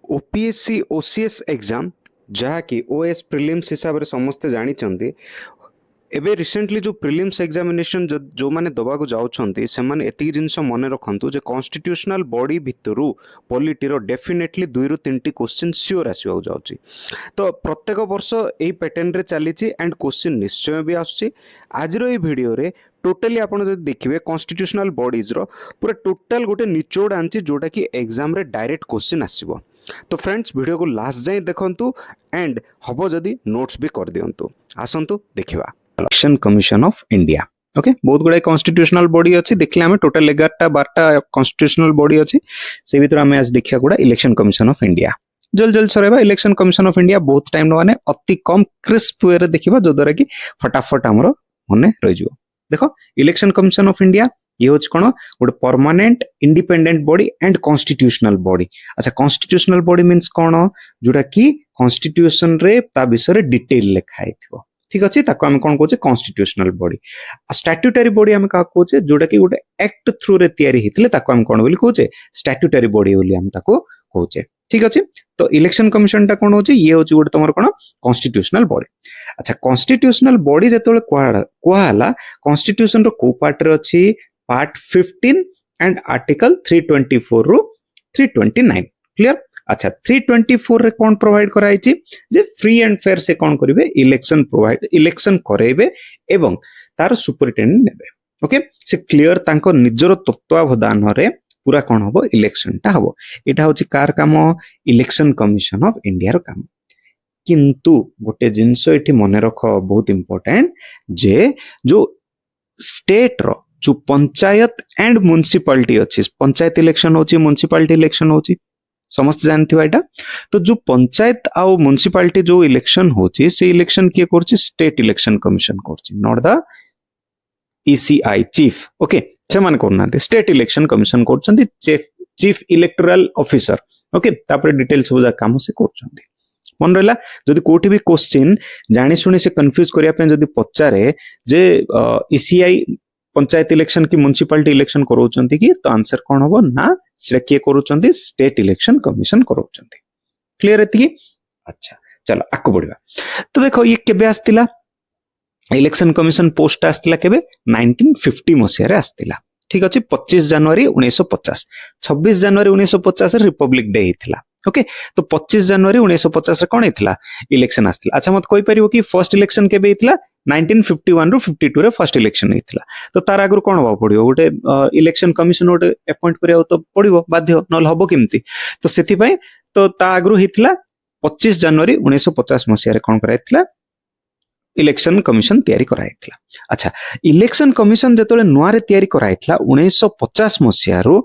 OPSC OCS exam जहाँकि OS prelims हिसाब से समस्ते जानी एबे रिसेंटली जो प्रिलिम्स एग्जामिनेशन जो माने दबाको जाउछंती से माने एतिक जिंस मन रखंतु जे कॉन्स्टिट्यूशनल बॉडी भितरु पॉलिटी रो डेफिनेटली 2 रु 3 टी क्वेश्चन श्योर आसीबा जाउची। तो प्रत्येक वर्ष एई पैटर्न रे चलीची एंड क्वेश्चन निश्चय भी आछी। आज रो ए वीडियो रे टोटली आपण जदि देखिबे कॉन्स्टिट्यूशनल बॉडीज रो पूरा टोटल गोटे निचोड आंची जोटा कि एग्जाम रे डायरेक्ट क्वेश्चन आसीबो। तो फ्रेंड्स वीडियो को लास्ट जाए देखंतु एंड हबो जदि नोट्स भी कर दियंतु। आसंतु देखिबा election commission of India. Okay बहुत गुडा कॉन्स्टिट्यूशनल बॉडी अच्छी देखले आम टोटल 11-12 कॉन्स्टिट्यूशनल बॉडी अच्छी से भीतर आम आज देखिया गुडा इलेक्शन कमिशन ऑफ इंडिया जल्द जल्द सरेबा। इलेक्शन कमिशन ऑफ इंडिया बहुत टाइम माने अति कम क्रिस्प वे रे देखिबा जो द्वारा कि फटाफट हमरो मने रहि जिवो। देखो इलेक्शन कमिशन ऑफ इंडिया ये होच कोन गोटे permanent independent body and constitutional body. अच्छा कॉन्स्टिट्यूशनल बॉडी मींस कोन जोटा कि कॉन्स्टिट्यूशन रे ता विषय रे डिटेल लिखा हिथिबो। ठीक अच्छे ताको हम कौन कहचे कॉन्स्टिट्यूशनल बॉडी। स्टैट्यूटरी बॉडी हम का कहचे जोटा कि गोटे एक्ट थ्रू रे तयारी हितले ताको हम कोन बोली कहचे स्टैट्यूटरी बॉडी बोली हम ताको कहचे। ठीक अच्छे तो इलेक्शन कमिशन टा कोन होचे ये होचे गोटे तमर कोन कॉन्स्टिट्यूशनल बॉडी। अच्छा कॉन्स्टिट्यूशनल बॉडी जेतोले कोहाला कॉन्स्टिट्यूशन रो को पार्ट रे अछि पार्ट 15 एंड आर्टिकल 324 रो 329 क्लियर। अच्छा 324 रे कौन प्रोवाइड कराई छि जे फ्री एंड फेयर से कौन करिवे इलेक्शन करेबे एवं तार सुपरिटेंडेंट नेबे। ओके से क्लियर तांको निजरो तत्वावधान रे पूरा कौन हबो इलेक्शन टा हबो। एटा होछि कार काम इलेक्शन कमिशन ऑफ इंडिया रो काम। किंतु गोटे जिंस एठी मने रख बहुत इंपोर्टेंट जे जो स्टेट रो जो पंचायत एंड म्युनिसिपैलिटी अछि पंचायत इलेक्शन होछि म्युनिसिपैलिटी इलेक्शन होछि समस्त जानथि एटा। तो जो पंचायत आउ म्युनिसिपैलिटी जो इलेक्शन होछि से इलेक्शन किए करछि स्टेट इलेक्शन कमिशन करछि not the ECI chief. Okay से मान करना स्टेट इलेक्शन कमिशन करछंती चीफ इलेक्टोरल ऑफिसर। ओके तापर डिटेल सब जा काम से करछंती मन रहला। जदि कोठी भी क्वेश्चन जानि सुनि से कंफ्यूज करिया पे जदि पचारे जे ईसीआई पंचायत इलेक्शन की म्युनिसिपैलिटी इलेक्शन करोचंती कि तो आंसर कोन हबो ना सेटा किए करोचंती स्टेट इलेक्शन कमिशन करोचंती। क्लियर एति। अच्छा चलो आको बढ़िबा। तो देखो ये केबे आस्तिला इलेक्शन कमिशन पोस्ट आस्तिला केबे 1950 मसिया रे आस्तिला। ठीक अछि 25 जनवरी 1950 26 जनवरी 1950 रे रिपब्लिक डे हितला। ओके तो 25 जनवरी 1950 रे कोन हितला इलेक्शन आस्तिला। अच्छा मत कोइ परिबो कि फर्स्ट इलेक्शन केबे हितला 1951 रु 52 रे फर्स्ट इलेक्शन हितला। तो तार आगु कोन होबा पड़ियो गोटे इलेक्शन कमिशन गोटे अपॉइंट करिया तो पड़ियो बाध्य नल हबो केमती। तो सेति पय तो ता आगु हितला 25 जनवरी 1950 मसिया रे कोन कराइतला इलेक्शन कमिशन तयारी कराइतला। अच्छा इलेक्शन कमिशन जेतोले नुआ रे तयारी कराइतला 1950 मसिया रु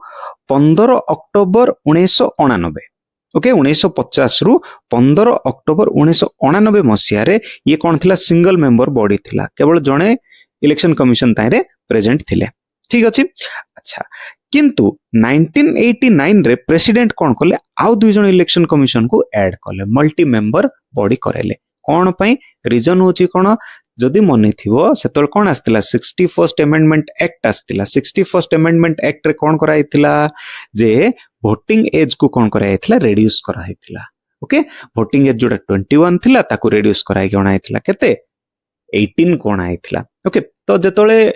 15 अक्टोबर 1989। ओके 1950 रु 15 अक्टोबर 1989 मसिया रे ये कौन थिला सिंगल मेंबर बॉडी थिला केवल जणे इलेक्शन कमिशन तारे प्रेजेंट थिले। ठीक अछि। अच्छा किंतु 1989 रे प्रेसिडेंट कौन कले आउ दुई जण इलेक्शन कमिशन को ऐड कले मल्टी मेंबर बॉडी करेले कौन पई रीजन होची कोन जदि मने थिवो सेतल कोन आस्तिला 61st अमेंडमेंट एक्ट आस्तिला। 61st अमेंडमेंट एक्ट रे कोन कराइतिला जे वोटिंग एज को कोन कराइतिला रेड्यूस कराइतिला। ओके वोटिंग एज जोटा 21 थिला ताको रेड्यूस कराइ गणाइतिला केते 18 कोन आइतिला। ओके तो जेतले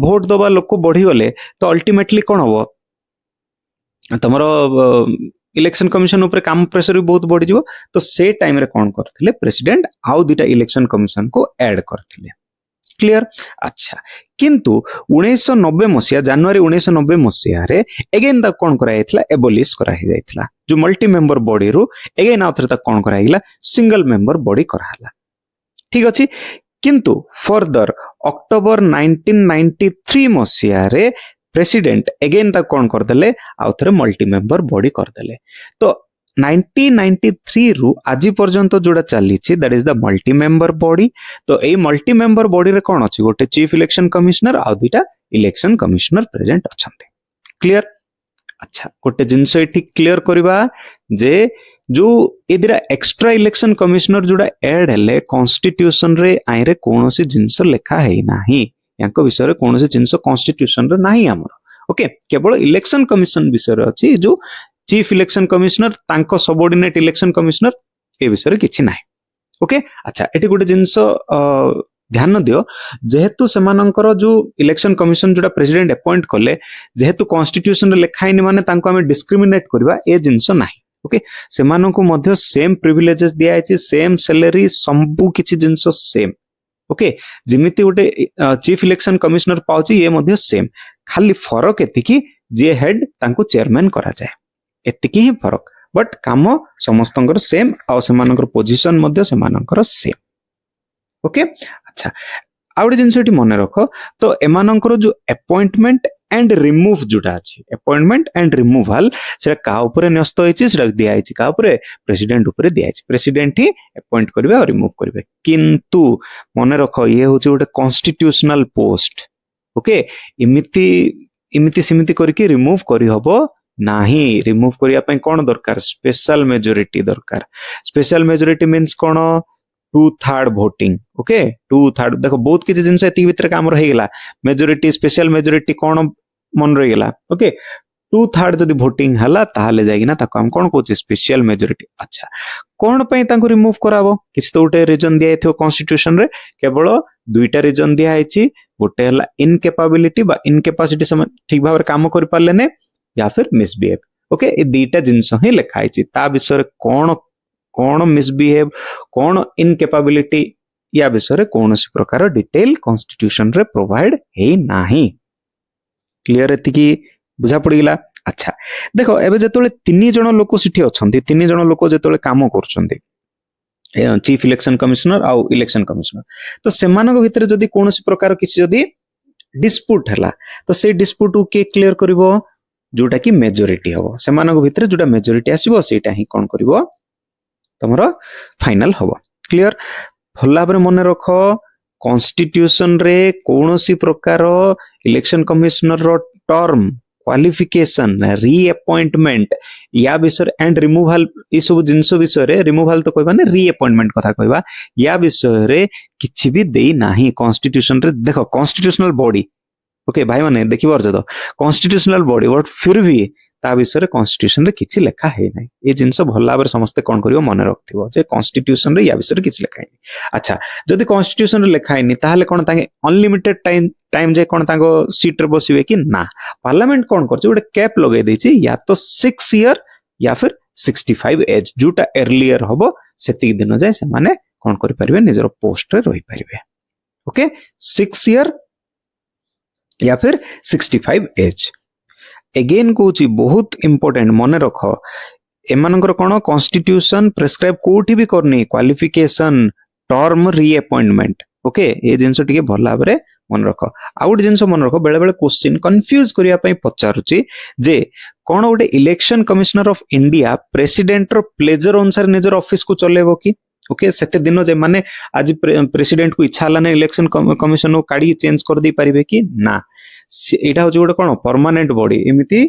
वोट दबा लोक बढ़ी गले तो अल्टीमेटली कोन हबो तमरो इलेक्शन कमिशन ऊपर काम प्रेशर भी बहुत बढ़ी जिवो। तो से टाइम रे कोन करथिले प्रेसिडेंट आउ दुटा इलेक्शन कमिशन को ऐड करथिले। क्लियर। अच्छा किंतु 1990 मसिया जनवरी 1990 मसिया रे अगेन द कोन कराइतला एबोलिश करा ही जाइतला जो मल्टी मेंबर बॉडी रो अगेन आउथरे त कोन कराइला सिंगल मेंबर बॉडी कराहला। ठीक अछि। किंतु फर्दर अक्टोबर 1993 मसिया रे प्रेसिडेंट अगेन द कोन कर देले आउथरे मल्टी मेंबर बॉडी कर देले। तो 1993 रु आज पर्यंत जोड़ा चली that is the multi member body. तो ए मल्टी मेंबर बॉडी रे कोन अछि गोटे चीफ इलेक्शन कमिश्नर आ दुटा इलेक्शन कमिश्नर प्रेजेंट अछंते। क्लियर। अच्छा गोटे जिंस एठी क्लियर करबा जे जो एदिरा एक्स्ट्रा इलेक्शन कमिश्नर जोड़ा ऐड हेले कॉन्स्टिट्यूशन रे आइ रे कोनोसी जिंस लेखा है नाही यांको विषय रे कोनोसी जिंस कॉन्स्टिट्यूशन रे नाही हमर। ओके केवल इलेक्शन कमिशन विषय रे अछि जो चीफ इलेक्शन कमिशनर तांको सबऑर्डिनेट इलेक्शन कमिशनर ए विषय किछि नाही ओके अच्छा एटी गोटे जिंस ध्यान दियो जेहेतु सेमानंकर जो इलेक्शन कमिशन जोटा प्रेसिडेंट अपॉइंट कले जेहेतु कॉन्स्टिट्यूशन रे लिखाइनि माने तांको हमें डिस्क्रिमिनेट करबा ए जिंस नाही ओके सेमानंको मध्य सेम प्रिविलेजेस दिया आइछि सेम सैलरी संबु किछि जिंस सेम ओके जिमिति गोटे चीफ इलेक्शन कमिशनर पाउची ये मध्य सेम खाली फरक एतिकी जे हेड तांको चेयरमैन करा जाए एतिकी ही फरक बट काम समस्तंकर सेम आ सेमानंकर पोजीशन मध्य सेमानंकर सेम ओके अच्छा आउटे जिनस मन रख तो एमानंकर जो अपॉइंटमेंट एंड रिमूव जोटा अछि अपॉइंटमेंट एंड रिमूवल सेटा का ऊपर न्यस्त होइछि सेटा दिया आइछि का ऊपर प्रेसिडेंट ऊपर दिया आइछि प्रेसिडेंट ही अपॉइंट करबे और रिमूव करबे किंतु मन रख ये होछि गोटे कॉन्स्टिट्यूशनल पोस्ट ओके इमिति इमिति सिमिति करके रिमूव करि हबो नाही रिमूव करिया पई कोन दरकार स्पेशल मेजॉरिटी दरकार स्पेशल मेजॉरिटी मींस कोन 2/3 वोटिंग ओके 2/3 देखो बहुत किछि जिंस एति भीतर काम रहि गेला मेजॉरिटी स्पेशल मेजॉरिटी कोन मन रहि गेला ओके 2/3 जदी वोटिंग हला ताहाले जाई ना ताको हम कोन कोछि स्पेशल मेजॉरिटी अच्छा कोन पई ताको रिमूव कराबो किछ तो उटे रीजन दिया हेथो कॉन्स्टिट्यूशन रे केवल दुईटा रीजन दिया आइछि गोटे हला इनकैपेबिलिटी बा इनकैपेसिटी सम ठीक भाव रे काम कर पाले ने या फिर मिसबिहेव ओके ए दुईटा जिंस ही लिखा आइछि ता विषय कोन कोन मिसबिहेव कोन इनकैपेबिलिटी या विषय कौन प्रकार डिटेल कॉन्स्टिट्यूशन रे प्रोवाइड है नाही क्लियर एति की बुझा पड़ीला अच्छा देखो एबे जेतोले 3 जण लोक सिठी अछंती 3 जण लोक जेतोले काम करछंती चीफ इलेक्शन कमिश्नर आ इलेक्शन कमिश्नर तो सेमानक भितर जदी कोनोसी प्रकार किछि जदी डिस्प्यूट हला तो से डिस्प्यूट के क्लियर करिवो जोटा की मेजॉरिटी हबो सेमानक भितर जोटा मेजॉरिटी आसीबो सेटा ही कोन करिवो तमरो फाइनल हबो क्लियर भला भाबरे मन रख कॉन्स्टिट्यूशन रे कोनोसी प्रकार इलेक्शन कमिश्नर रो टर्म क्वालिफिकेशन रीअपॉइंटमेंट या विषय एंड रिमूवल ई सब जिंस विषय रे रिमूवल तो कहबा ने रीअपॉइंटमेंट कथा कहबा या विषय रे किछि भी देई नाही कॉन्स्टिट्यूशन रे देखो कॉन्स्टिट्यूशनल बॉडी ओके भाई माने देखि बरज तो कॉन्स्टिट्यूशनल बॉडी बट फिर भी ता विषय कॉन्स्टिट्यूशन रे किछि लेखा है नै ए जिंस भला भाबरे समस्त कोन करियो मन रखथिबो जे कॉन्स्टिट्यूशन रे या विषय किछि लेखा है अच्छा जदि कॉन्स्टिट्यूशन रे लेखा है ताहाले कोन तांगे अनलिमिटेड टाइम जे कोन तांगो सीट रे बसिबे कि ना पार्लियामेंट कोन करछ ओडे कैप लगे देछि या तो 6 ईयर या फिर 65 एज जोटा अर्लियर होबो सेति दिन जाय से माने कोन करि परिबे निजर पोस्ट रे रहि परिबे ओके 6 ईयर या फिर 65 एज अगेन कहूची बहुत इंपोर्टेंट मन रख एमानकर कोन कॉन्स्टिट्यूशन प्रेस्क्राइब कोठी भी करनी क्वालिफिकेशन टर्म रीअपॉइंटमेंट ओके ए जिंस टिके भला भाबरे मन रख आउट जिंस मन रख बेले बेले क्वेश्चन कंफ्यूज करिया पई पचारुची जे कोन गोटे election commissioner of India president रो प्लेजर अनुसार निजर ऑफिस को चलेबो कि ओके सेते दिन जे माने आज प्रेसिडेंट को इच्छा हला इलेक्शन कमिशन को काडी चेंज कर दी परिबे कि ना एटा हो गोटे कोन परमानेंट बॉडी एमिति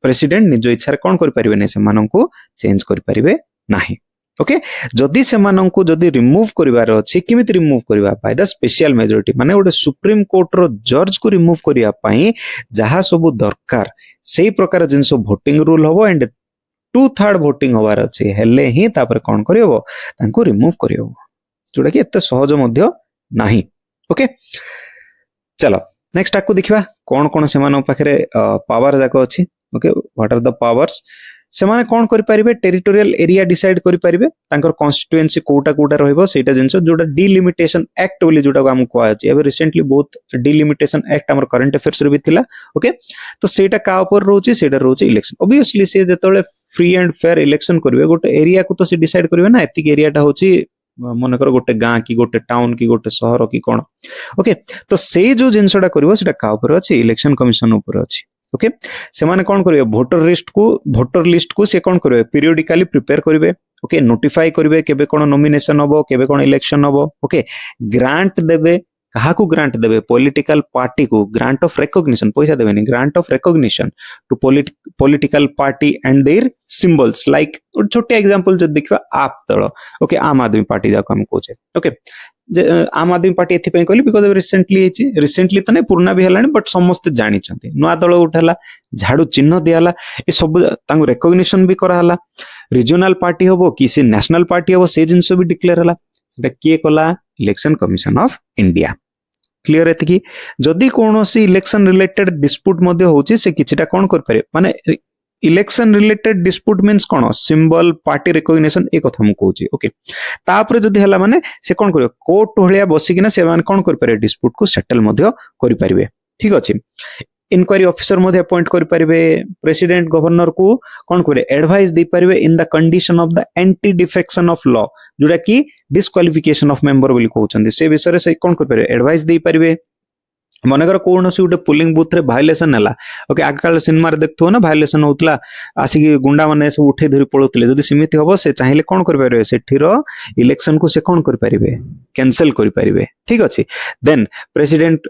प्रेसिडेंट निज इच्छा रे कोन कर परिबे नै से मानन को चेंज कर परिबे नाही ओके जदि से मानन को जदि रिमूव करिवार अछि किमिति रिमूव करिवा बाय द स्पेशल मेजॉरिटी माने गोटे सुप्रीम कोर्ट रो जज को रिमूव करिया पई जहा सब दरकार सेही प्रकार जिंस वोटिंग रूल होबो एंड 2/3 वोटिंग होवार अछि हेले ही तापर कोन करियो तांको रिमूव करियो जोडा कि एते सहज मध्य नाही ओके चलो नेक्स्ट आको देखिबा कोन कोन से मानो पाखरे पावर जाको अछि okay what are the powers से माने कोन करि परिबे टेरिटोरियल एरिया डिसाइड करि परिबे तांकर कॉन्स्टिट्यूएंसी कोटा कोटा रहइबो सेटा जिंस जोडा डिलिमिटेशन एक्ट बोली जोडा हम कोआ अछि एबे रिसेंटली बहुत डिलिमिटेशन एक्ट हमर करंट अफेयर्स रे भी थिला ओके तो सेटा का ऊपर रहउची सेटा रहउची इलेक्शन ऑब्वियसली से जेतोले फ्री एंड फेयर इलेक्शन करिवे गोटे एरिया को तो से डिसाइड करिवे ना एतिक एरियाटा होची मन कर गोटे गां की गोटे टाउन की गोटे शहर की कोन ओके तो से जो जिंसडा करिवो सेटा का ऊपर अछि इलेक्शन कमिशन ऊपर अछि ओके से माने कोन करिवे वोटर लिस्ट को से कोन करिवे पीरियडिकली प्रिपेयर करिवे ओके नोटिफाई करिवे केबे कोन नॉमिनेशन होबो केबे कोन इलेक्शन होबो ओके ग्रांट देबे काहाकू ग्रांट देबे पॉलिटिकल पार्टी को ग्रांट ऑफ रिकॉग्निशन पैसा देबेनी grant of recognition to political party and their symbols like छोटे एग्जांपल जो देखिबा आप दल ओके आम आदमी पार्टी जाको हम कोचे ओके आम आदमी पार्टी एथि कहली बिकॉज रिसेंटली तो नहीं पुराना भी हलानी बट समस्त जानी नुआ दल उठाला झाड़ू चिन्ह दियाला ये सब रिकॉग्निशन भी कराला रिजनल पार्टी हम कि से नेशनल पार्टी हम से जिनस भी डिक्लेयर हला किए कला election commission of India clear एति जदि कौन इलेक्शन रिलेटेड डिस्प्यूट मध्य होची से किछिटा कोन कर पारे माने इलेक्शन रिलेटेड डिस्प्यूट मीन्स कौन सिंबल पार्टी रिकॉग्निशन एक कथा मु कहूची ओके तापर जदि हला माने से कोन करियो कोर्ट होलिया बसिकिना से मान कोन कर पारे डिस्प्यूट को सेटल मध्य करि परिबे ठीक अछि इंक्वायरी ऑफिसर मध्य अपॉइंट करि परिबे प्रेसिडेंट गवर्नर को कोन करे एडवाइस दे परिबे in the condition of the anti defection of law जोटा कि डिस्क्वालिफिकेशन ऑफ मेंबर बोली कहउछन से विषय से कोन कर परिबे एडवाइस दे परिबे मनकर कौन गोटे पोलिंग बुथ रे भायोलेसन है ओके आगकाल सिनेमा देखु ना भायोलेसन होता आसिक गुंडा मैंने सब उठे धरी पड़ोले जदि सीमित हम से चाहिए कौन करें से इलेक्शन को से कौन करें कैंसल करें ठीक अच्छे देन प्रेसिडेंट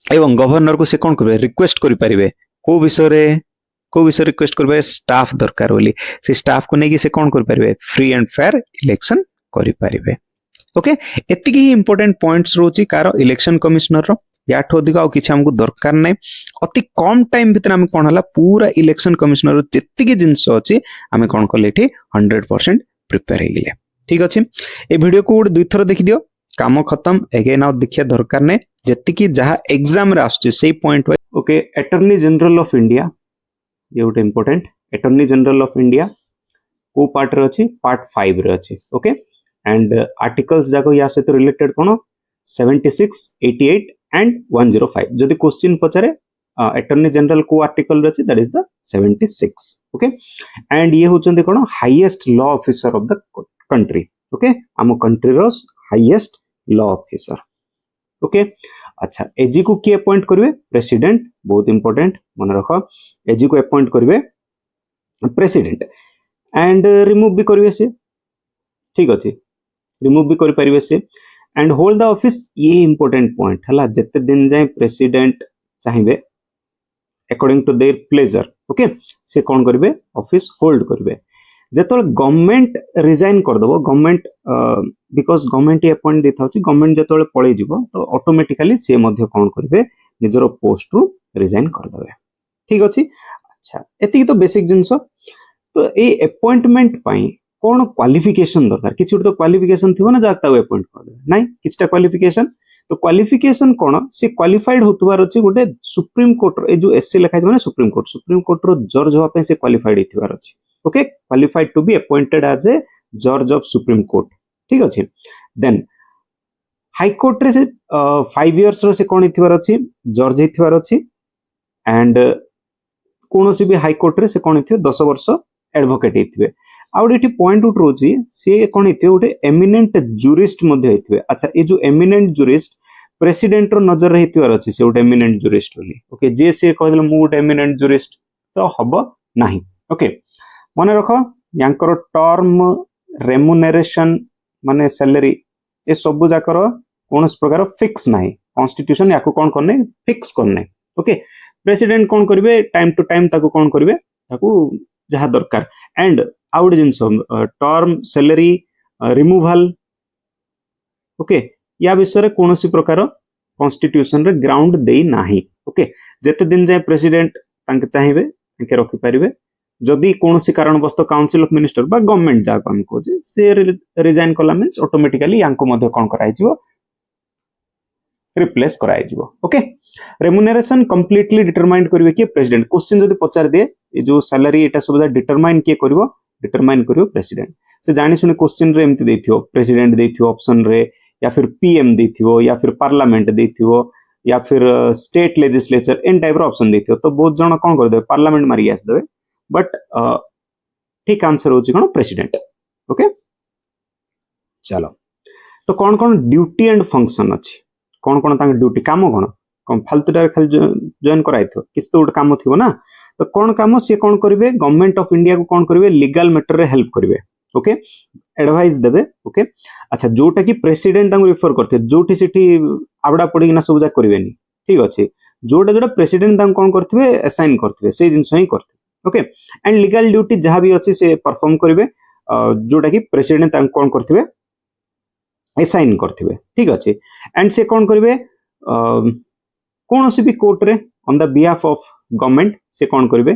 एवं गवर्नर को से कौन करें रिक्वेस्ट करें को विषय रिक्वेस्ट करें स्टाफ दरकार बोली से स्टाफ को लेकिन से कौन करें फ्री एंड फेयर इलेक्शन करें ओके एति ही इंपोर्टेंट पॉइंट्स रोची कार इलेक्शन कमिश्नर रो याठो अधिक आउ किछ हमको दरकार नै अति कम टाइम भीतर हम कोन हला पूरा इलेक्शन कमिश्नर जेति के जिंस अछि हमें कोन करले एठी 100% प्रिपेयर हे गेले ठीक अछि ए वीडियो को दुई थर देखि दियो काम खत्म अगेन आउ देखिया दरकार नै जेति की जहा एग्जाम रे आछे सेही point okay attorney general of India ये उटे important attorney general of India को पार्ट रे अछि पार्ट 5 रे अछि ओके एंड आर्टिकल्स जाको या से तो रिलेटेड कोन 76 88 एंड 105 जदि क्वेश्चन पचारे अटॉर्नी जनरल को आर्टिकल रछि that is the 76 okay and ये होचंदी कोन highest law officer of the country okay आम कंट्री रो हाईएस्ट लॉ ऑफिसर ओके अच्छा एजी को की अपॉइंट करिवे प्रेसिडेंट बहुत इंपोर्टेंट मन रखो एजी को अपॉइंट करिवे प्रेसिडेंट एंड रिमूव भी करिवे से ठीक अछि रिमूव भी करि परिबे से एंड होल्ड द ऑफिस ये इंपोर्टेंट पॉइंट हला जते दिन जाय प्रेसिडेंट चाहिबे according to their pleasure okay से कोन करबे ऑफिस होल्ड करबे जेतोल गवर्नमेंट रिजाइन कर दबो गवर्नमेंट बिकॉज़ गवर्नमेंट ये अपॉइंट देता होची गवर्नमेंट जेतोल पळै जिवो तो ऑटोमेटिकली से मध्य कोन करबे निजरो पोस्ट रु रिजाइन कर दबे ठीक अछि अच्छा एति तो बेसिक जिंस तो ए अपॉइंटमेंट पई कौन क्वालिफिकेशन दरकार किछि तो क्वालिफिकेशन थिबो ना जाता अपॉइंट कर दे नाही किछटा क्वालिफिकेशन तो क्वालिफिकेशन कोन से क्वालिफाइड होतबार अछि गोटे सुप्रीम कोर्ट ए जो एससी लिखा छै माने सुप्रीम कोर्ट रो जज होबा पे से क्वालिफाइड हितबार अछि okay qualified to be appointed as a जज ऑफ सुप्रीम कोर्ट ठीक अछि देन हाई कोर्ट रे से 5 इयर्स रो से कोन हितबार अछि जज हितबार अछि एंड कोनोसी भी हाई कोर्ट रे से कोन हितबे 10 वर्ष एडवोकेट हितबे आउट पॉइंट उठ रोची से कौन हितबे गोटे एमिनेंट जूरिस्ट मध्ये हितबे अच्छा ए जो एमिनेंट जूरिस्ट प्रेसिडेंट रो नजर रे हितबार अछि से गोटे एमिनेंट जूरिस्ट बोली ओके जे से कहले मु गोटे एमिनेंट जूरिस्ट तो हबो नाही ओके माने रखो यांकर टर्म रेम्युनरेशन माने सैलरी ए सब जाकर कोनस प्रकार फिक्स नाही कॉन्स्टिट्यूशन याको कोन करने फिक्स करने ओके प्रेसिडेंट कोन करबे टाइम टू टाइम ताको कोन करबे ताको जहा दरकार and out jeans term salary removal okay या विषय कौन प्रकार कॉन्स्टिट्यूशन रे ग्राउंड दे नाही ओके जेते दिन जाए प्रेसिडेंट तांके चाहिबे तांके रखि परिबे जदि कौन कारण वस्तु काउंसिल ऑफ मिनिस्टर बा गवर्नमेंट जाको हम कोजे से रिजाइन कला मींस ऑटोमेटिकली यांको मध्ये कोन कराइ जिवो रिप्लेस कराइ जिवो ओके रेम्युनरेशन कंप्लीटली डिटरमाइन करिवे कि प्रेसिडेंट क्वेश्चन जदि पचार दे ए जो सैलरी एटा सब डिटरमाइन के करिवो डिटरमाइन करिवो प्रेसिडेंट से जानि सुने क्वेश्चन रे एमति देथियो प्रेसिडेंट देथियो ऑप्शन रे या फिर पीएम देथियो या फिर पार्लियामेंट देथियो या फिर स्टेट लेजिस्लेचर इन टाइप रो ऑप्शन देथियो तो बहुत जण कोन कर दे पार्लियामेंट मारी आस देबे बट ठीक आंसर होची कोन प्रेसिडेंट ओके चलो तो कौन कौन ड्यूटी एंड फंक्शन अच्छी कौन कौन तांग ड्यूटी काम कौन फालतूटा खाली जॉइन कराइथो किस तो काम थिबो ना तो कौन काम से कौन करिवे गवर्नमेंट ऑफ इंडिया को कौन करिवे लीगल मैटर रे हेल्प करिवे ओके एडवाइस देबे ओके अच्छा जोटा कि प्रेसिडेंट तांको रिफर करथे जोठी सिठी आबडा पड़ी ना सब जा करबेनी ठीक अछि जोटा जोटा प्रेसिडेंट तांको कोन करथिबे असाइन करथिबे से जिंस ही करथिबे ओके एंड लीगल ड्यूटी जहां भी अछि से परफॉर्म करिवे जोटा कि प्रेसिडेंट तांको कोन करथिबे असाइन करथिबे ठीक अछि एंड से कोन करिवे कोनोसी भी कोर्ट रे on the behalf of government से कोन करिवे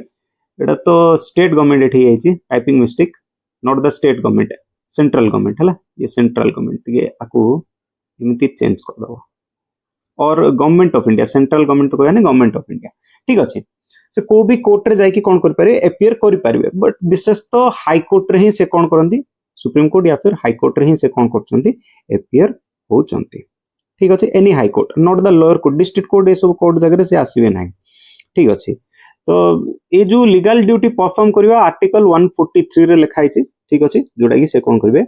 एटा तो स्टेट गवर्नमेंट एठी आइछि typing mistake not the state government central government है ये सेंट्रल गवर्नमेंट ये आपको एमती चेंज कर दो और government of India central government तो कहने गवर्नमेंट ऑफ इंडिया ठीक अच्छे से को भी कोर्ट रे जाई कि कोन कर पारे एपियर करि पारिबे बट विशेष तो हाई कोर्ट रे ही से कोन करंती सुप्रीम कोर्ट या फिर हाई कोर्ट रे ही से कोन करचंती एपियर होचंती ठीक अच्छे any high court not the lower court district court a sub court जगह से आसीबे नाही ठीक अच्छे तो ये जो लीगल ड्यूटी परफॉर्म करबा आर्टिकल 143 रे लिखा है ठीक अच्छे जोटा कि से कोन करबे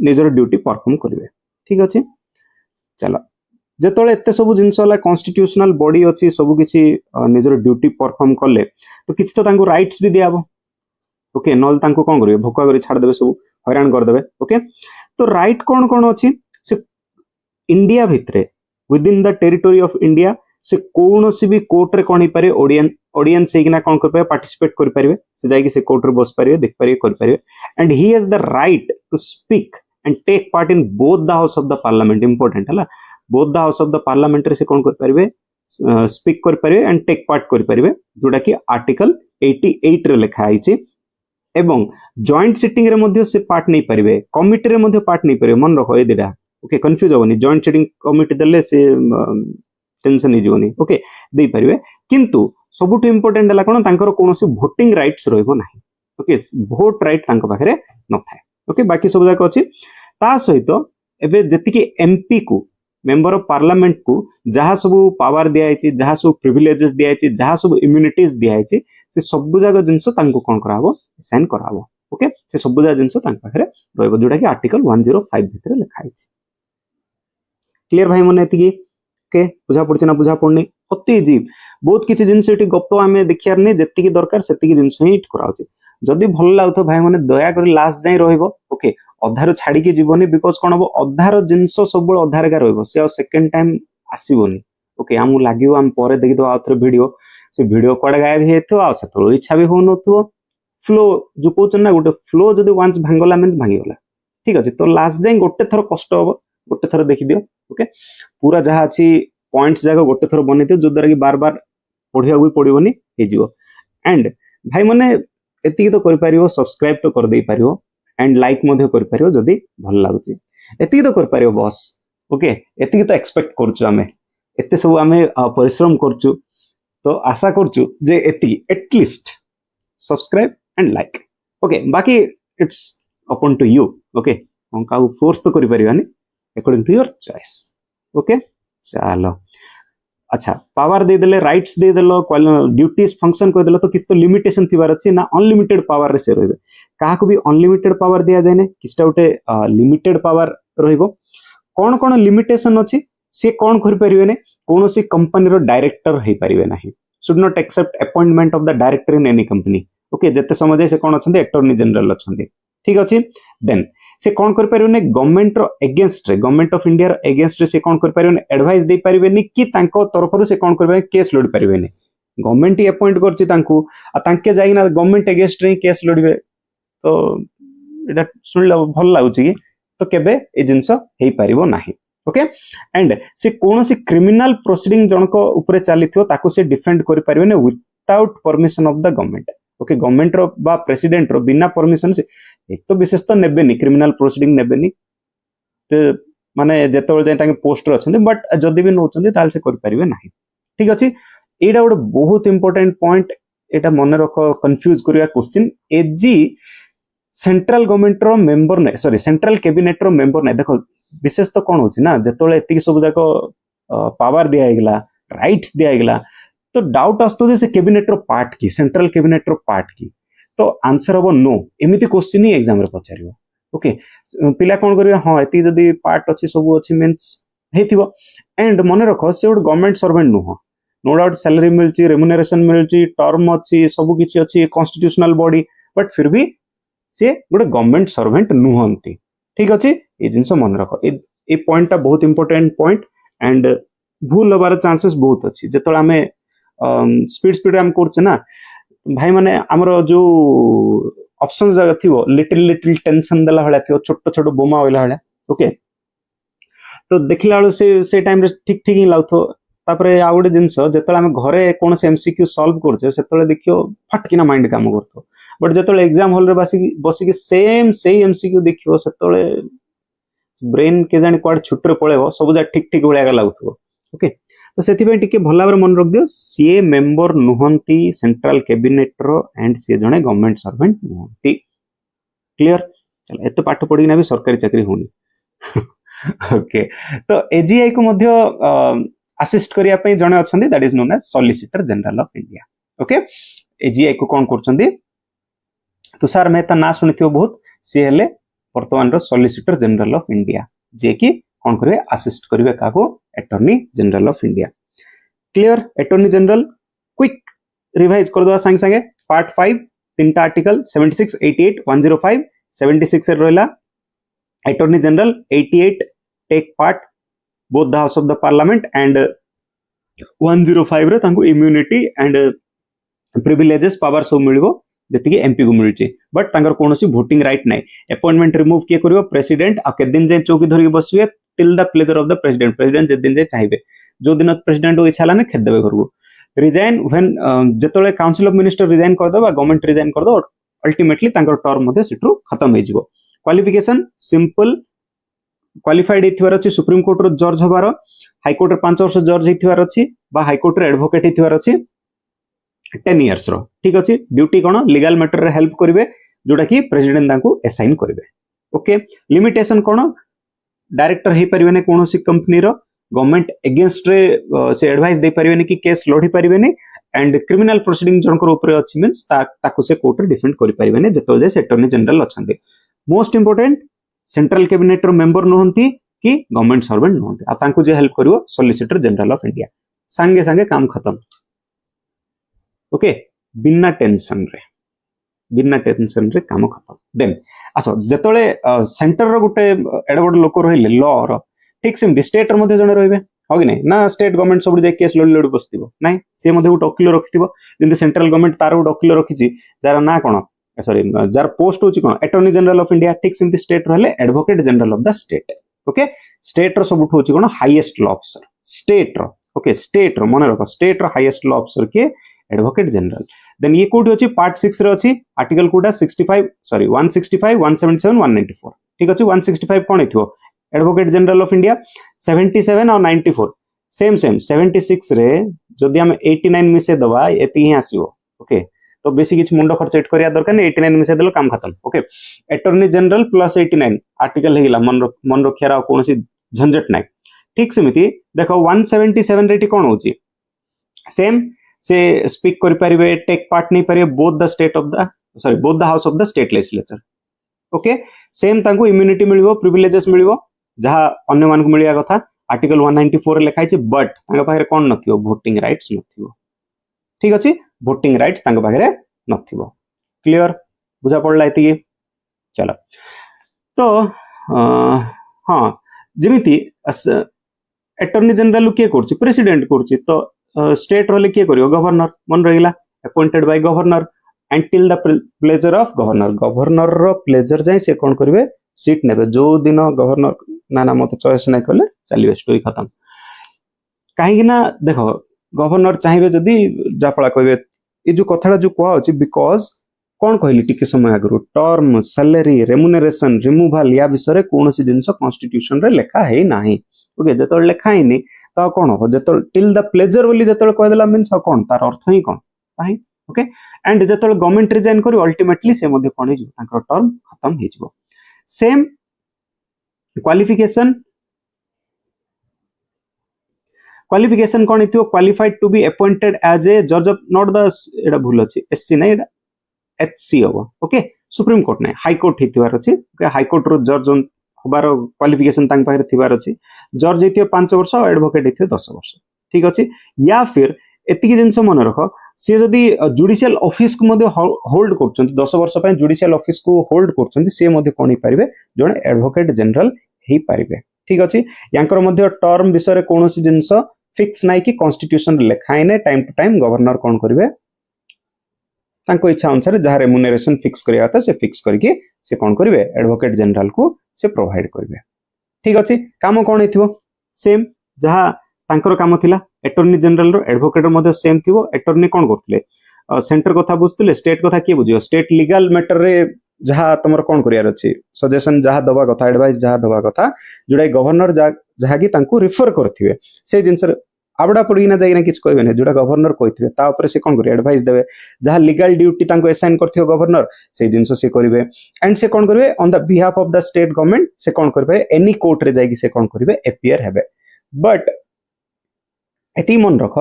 निजर ड्यूटी परफॉर्म करबे ठीक अच्छे चलो जेतोले एते सब जिंस वाला कॉन्स्टिट्यूशनल बॉडी अछि सब किछि निजर ड्यूटी परफॉर्म करले तो किछ तो तांको राइट्स भी दियाबो ओके नॉल तांको कोन करबे भोका करी छाड़ देबे सब हैरान कर देबे ओके तो राइट कोन कोन अछि से इंडिया भितरे with in the territory of India से कोनोसी भी कोर्ट रे कोन पारे ऑडियंस हेकिना कोन कर पारे पार्टिसिपेट कर पारे से जाई कि से कोर्ट रे बस पारे देख पारे कर पारे and he has the right to speak and take part in both the house of the parliament important हला both the house of the parliament रे से कोन कर पारे स्पीक कर पारे एंड टेक पार्ट कर पारे जोटा कि आर्टिकल 88 रे लिखा आइछि एवं जॉइंट सिटिंग रे मध्ये से पार्ट नै पारिबे कमिटी रे मध्ये पार्ट नै पारिबे मन रखो ए देडा ओके कंफ्यूज होबनी जॉइंट सिटिंग कमिटी देले से टेंशन नै जीवनी ओके दे पारिबे किंतु सबुठ इंपोर्टेंट हला कोन तांकर कोनोसी वोटिंग राइट्स रहइबो नाही ओके वोट राइट तांको पाखरे न थाए ओके बाकी सब जाक अछि ता सहित एबे जति कि एमपी को मेंबर ऑफ पार्लियामेंट को जहा सब पावर दिया आइछि जहा सब प्रिविलेजेस दिया आइछि जहा सब इम्युनिटीज दिया आइछि से सब जाक जिंस तांको कोन कराबो साइन कराबो ओके से सब जाक जिंस तांको पाखरे रहइबो जोटा कि आर्टिकल 105 भितरे लिखा आइछि क्लियर भाई मने एतिकी के बुझा पड़छ ना बुझा पड़नी अति जीव बहुत किछि जिंस एटी गप आमे देखियार नै जति कि दरकार सेति कि जिंस ही कराउछि जदि भल लागथो भाई माने दया कर लास्ट जाई रहइबो ओके अधार छाड़ी के जीवनी बिकॉज कोन हबो अधार जिंस सब अधार का रहइबो से सेकंड टाइम आसीबोनी ओके हमु लागियो हम परे देखि दो आउथरे वीडियो से वीडियो कोड गायब हेथो आ से तो इच्छा भी होनथो फ्लो जो कोचन ना गोटे फ्लो जदि वंस भांगला मींस भांगीगला ठीक अछि तो लास्ट जाई गोटे थरो कष्ट हबो गोटे थरो देखि दियो ओके पूरा जहा अछि पॉइंट्स जागा गोटे थरो बनि दियो जो द्वारा कि बार बार पढिया भी पडिबोनी हे जिवो एंड भाई माने एतिकी तो कर पारियो सब्सक्राइब तो कर दे पारियो एंड लाइक मध्ये कर पारियो जदि भल लागुची एतिकी तो कर पारियो बॉस ओके एतिकी तो एक्सपेक्ट करछु हमें एते सब हमें परिश्रम करछु तो आशा करछु जे एतिकी at least subscribe and like okay बाकी it's upon to you okay हम काउ फोर्स तो करि परिबानी according to your choice okay चलो अच्छा पावर दे देले राइट्स दे देलो ड्यूटीज फंक्शन कर देलो तो किस तो लिमिटेशन थिबार अछि ना अनलिमिटेड पावर रे से रहबे काहा को भी अनलिमिटेड पावर दिया जाय ने किसटा उटे लिमिटेड पावर रहइबो कोन कोन लिमिटेशन अछि से कोन कर परिबे ने कोनोसी कंपनी रो डायरेक्टर हे परिबे नाही should not accept appointment of the director in any company okay जते समझे से कोन अछंती अटॉर्नी जनरल अछंती ठीक अछि देन से कोन कर परिबे गवर्नमेंट रो अगेंस्ट रे गवर्नमेंट ऑफ इंडिया रो अगेंस्ट रे से कोन कर परिबे एडवाइस दे परिबे नि कि तांको तरफ रो से कोन करबे केस लड़ परिबे नि गवर्नमेंट ही अपॉइंट करछि तांको आ तांके जाइना गवर्नमेंट अगेंस्ट रे केस लड़बे तो एटा सुनला भल लागुछि कि तो केबे ए जिंस हेई परिबो नाही ओके एंड से कोनोसी क्रिमिनल प्रोसीडिंग जनको ऊपर चलिथियो ताको से डिफेंड करि परिबे ने without permission of the government okay government रो बा प्रेसिडेंट रो बिना परमिशन से एक तो विशेष तो नेबेनी क्रिमिनल प्रोसीडिंग नेबेनी तो माने जेतोल जाय ताके पोस्ट रो अछंती बट जदी भी नोचंती ताल से करि परिबे नाही ठीक अछि एडा गोटे बहुत इंपोर्टेंट पॉइंट एटा मन रखो कंफ्यूज करिया क्वेश्चन एजी सेंट्रल गवर्नमेंट रो मेंबर नै सॉरी सेंट्रल कैबिनेट रो मेंबर नै देखो विशेष तो कोन होछि ना जेतोल एतिकी सब जाको पावर दिया गेला राइट्स दिया गेला तो डाउट आस्तो से कैबिनेट रो पार्ट की सेंट्रल कैबिनेट रो पार्ट की तो आंसर हबो नो एमिति क्वेश्चन ही एग्जाम रे पचारियो ओके पिला कोन करियो हां एति जदी पार्ट अछि सब अछि मींस हेतिबो एंड मन रखो से government servant no no doubt salary मिलची रेम्युनरेशन मिलची टर्म अछि सब किछि अछि कॉन्स्टिट्यूशनल बॉडी बट फिर भी सी गोटे गवर्नमेंट सर्वेंट नुहंती ठीक अच्छे ये जिनस मन रख ये पॉइंट टा बहुत इंपोर्टेंट पॉइंट एंड भूल हबार चांसेस बहुत अच्छी जो आम स्पीड स्पीड आम कर ना भाई माने आमर जो ऑप्शन जगह थी लिटिल लिटिल टेंशन देला भाया थी छोट छोट बोमा होइला भाया ओके तो देखला बेलू से टाइम रे ठीक ठीक ही लागथो तापरे आ गोटे जिनस जो आम घरे कौन से एमसीक्यू सॉल्व करछे सेतले देखियो फटकिना माइंड काम करथो बट जो एग्जाम हॉल रे बसिकी सेम सेही एमसीक्यू देखियो सेतले ब्रेन के जानी कुआड छुट्रे पळेबो सब जा ठीक ठीक भलिया लागथो ओके तो से टिके भल भाव मन रख दियो सी मेंबर नुहंती सेंट्रल कैबिनेट रो एंड सी जने गवर्नमेंट सर्वेंट नुहंती क्लियर चलो एते पाठ पढ़ी ना भी सरकारी चाकरी होनी ओके तो एजीआई को मध्य असिस्ट करिया पई जने अछंदी that is known as solicitor general of India okay AGI को कोन करछंदी तुषार मेहता ना सुनिथियो बहुत सी हेले वर्तमान रो सॉलिसिटर जनरल ऑफ इंडिया जे की कौन करेंगे असिस्ट करेंगे क्या attorney general of India clear attorney general quick revise कर दवा संगे संगे पार्ट 5 तीनटा आर्टिकल 76 88 105 76 रहा attorney general 88 take part both the house of the parliament and 105 रे तांको इम्यूनिटी एंड प्रिविलेजेस पावर सब मिलिबो जेतिकी एमपी को मिलची बट तांकर कोनोसी वोटिंग राइट नै अपॉइंटमेंट रिमूव किए करियो प्रेसिडेंट आ के दिन जे चौकी धरि बसिबे till the pleasure of the president president जे दिन जे चाहिबे जो दिन प्रेसिडेंट को इच्छा लाने खेद देबे घर को रिजाइन व्हेन जेतोले काउंसिल ऑफ मिनिस्टर रिजाइन कर दो बा गवर्नमेंट रिजाइन कर दो अल्टीमेटली तांकर टर्म मध्ये सिट्रु खत्म हो जिवो क्वालिफिकेशन सिंपल क्वालिफाइड हिथिवार अछि सुप्रीम कोर्ट रो जज हबार हाई कोर्ट रे 5 वर्ष जज हिथिवार अछि बा हाई कोर्ट रे एडवोकेट हिथिवार अछि 10 इयर्स रो ठीक अछि ड्यूटी कोन लीगल मैटर रे हेल्प करिवे जोटा कि प्रेसिडेंट तांको असाइन करिवे ओके लिमिटेशन कोन डायरेक्टर हे परिबेने कोनोसी कंपनी रो गवर्नमेंट अगेंस्ट रे से एडवाइस दे परिबेने कि केस लढी परिबेने एंड क्रिमिनल प्रोसीडिंग जनकर ऊपर अछि मींस ताको से कोर्ट रे डिफेंड करि परिबेने जेतो जे अटॉर्नी जनरल अछंती मोस्ट इंपोर्टेंट सेंट्रल कैबिनेट रो मेंबर नहंती कि गवर्नमेंट सर्वेंट नहंती आ तांको जे हेल्प करिवो सॉलिसिटर जनरल ऑफ इंडिया संगे संगे काम खत्म ओके बिना टेंशन रे काम खत्म देन आसो जेतोले सेंटर रो गुटे एड बड लोक रहिले लॉ रो ठीक सेम स्टेट रो मध्ये जने रहबे हो कि नै ना स्टेट गवर्नमेंट सब जे केस लड़ी लड़ी बसतिबो नै से मध्ये गुटे वकील रखितिबो जिंदे सेंट्रल गवर्नमेंट तार गुटे वकील रखिछि जार ना कोन सॉरी जार पोस्ट होछि कोन अटॉर्नी जनरल ऑफ इंडिया ठीक सेम स्टेट रहले advocate general of the state okay state रो सब होछि कोन हाईएस्ट लॉ ऑफिसर स्टेट रो ओके स्टेट रो मन रखो स्टेट रो हाईएस्ट लॉ ऑफिसर के एडवोकेट जनरल देन ये कोड अछि पार्ट 6 रे अछि आर्टिकल कोडा 65 सॉरी 165 177 194 ठीक अछि 165 कोन हेथियो एडवोकेट जनरल ऑफ इंडिया 77 और 94 सेम 76 रे जदि हम 89 मिसे दबा एति ही आसीबो ओके तो बेसी किछ मुंडो खर्च एट करिया दरकार नै 89 मिसे देलो काम खत्म okay attorney general plus 89 article हेगिला मन रखियारा कोनोसी झंझट नै ठीक सेमिति देखो 177 रेटी कोन होची सेम से स्पीक करि परिबे टेक पार्ट नहीं परिबे both the state of the sorry both the house of the state legislature okay same तांको इम्यूनिटी मिलिबो प्रिविलेजेस मिलिबो जहा अन्य मान को मिलिया कथा आर्टिकल 194 लिखा छै बट तांगा पाखरे कोन नथियो वोटिंग राइट्स नथियो ठीक अछि वोटिंग राइट्स तांगा पाखरे नथियो क्लियर बुझा पड़ला एति चलो तो हां जेमिति अटॉर्नी जनरल के करछि प्रेसिडेंट करछि तो स्टेट रोले किए करियो गवर्नर मन रहिला appointed by governor until the pleasure of governor governor रो प्लेजर जाय से कोन करिवे सीट नेबे जो दिन गवर्नर ना मत चॉइस नै करले चलिबे स्टोरी खत्म काहे ना देखो गवर्नर चाहिबे जदी जापळा कहबे ए जो कथाडा जो कोआ अछि बिकॉज़ कोन कहली टिके समय आगरो टर्म सैलरी रेम्युनरेशन रिमूवल या विषय कोनोसी जिंस कॉन्स्टिट्यूशन रे लेखा है नाही ओके जतो लेखा है नि तो कोन हो जतो टिल द प्लेजर बोली जतो कह देला मींस कोन तार अर्थ ही कोन काहे ओके एंड जतो गवर्नमेंट रिजाइन करी अल्टीमेटली से मध्ये कोन हिजो ताकर टर्म खत्म हिजो सेम क्वालिफिकेशन कोन इथियो qualified to be appointed as a जज ऑफ नॉट द एडा भूल अछि एससी नै एडा एचसी हो ओके सुप्रीम कोर्ट नै हाई कोर्ट हिथिवार अछि ओके हाई कोर्ट रो जज हबार क्वालिफिकेशन तांग पाखरे थिबार अछि जज हिथियो 5 वर्ष एडवोकेट हिथियो 10 वर्ष ठीक अछि या फिर एतिकी जिंस मन रखो सी जदि जुडिशियल ऑफिस को मध्ये होल्ड करछन 10 वर्ष पय जुडिशियल ऑफिस को होल्ड करछन से मध्ये कोन ही परिबे जने एडवोकेट जनरल ही परिबे ठीक अछि यांकर मध्ये टर्म विषय रे कोनोसी जिंस फिक्स नाही कि कॉन्स्टिट्यूशन लिखाय ने टाइम टू टाइम गवर्नर कोन करिवे तांको इच्छा अनुसार जहा रेम्युनरेशन फिक्स करिया था से फिक्स करके से कोन करिवे एडवोकेट जनरल को से प्रोवाइड करिवे ठीक अछि काम कोन हेतिबो सेम जहा तांकर काम थिला अटॉर्नी जनरल रो एडवोकेट रो मध्ये सेम थिबो अटॉर्नी कोन करथले सेंटर कथा बुझतले स्टेट कथा के बुझियो स्टेट लीगल मैटर रे जहा तमर कोन करियार अछि सजेशन जहा दबा कथा एडवाइस जहा दबा कथा जुडा गवर्नर जहा कि तांको रिफर करथिबे से जिंस आबडा पड़िना जाइना किछ कहबे ने जुडा गवर्नर कहिथिबे ता ऊपर से कोन करियो एडवाइस देबे जहा लीगल ड्यूटी तांको असाइन करथियो गवर्नर से जिंस से करिवे एंड से कोन करिवे on the behalf of the state government से कोन करिवे एनी कोर्ट रे जाई कि से कोन करिवे अपीयर हेबे बट एती मन रख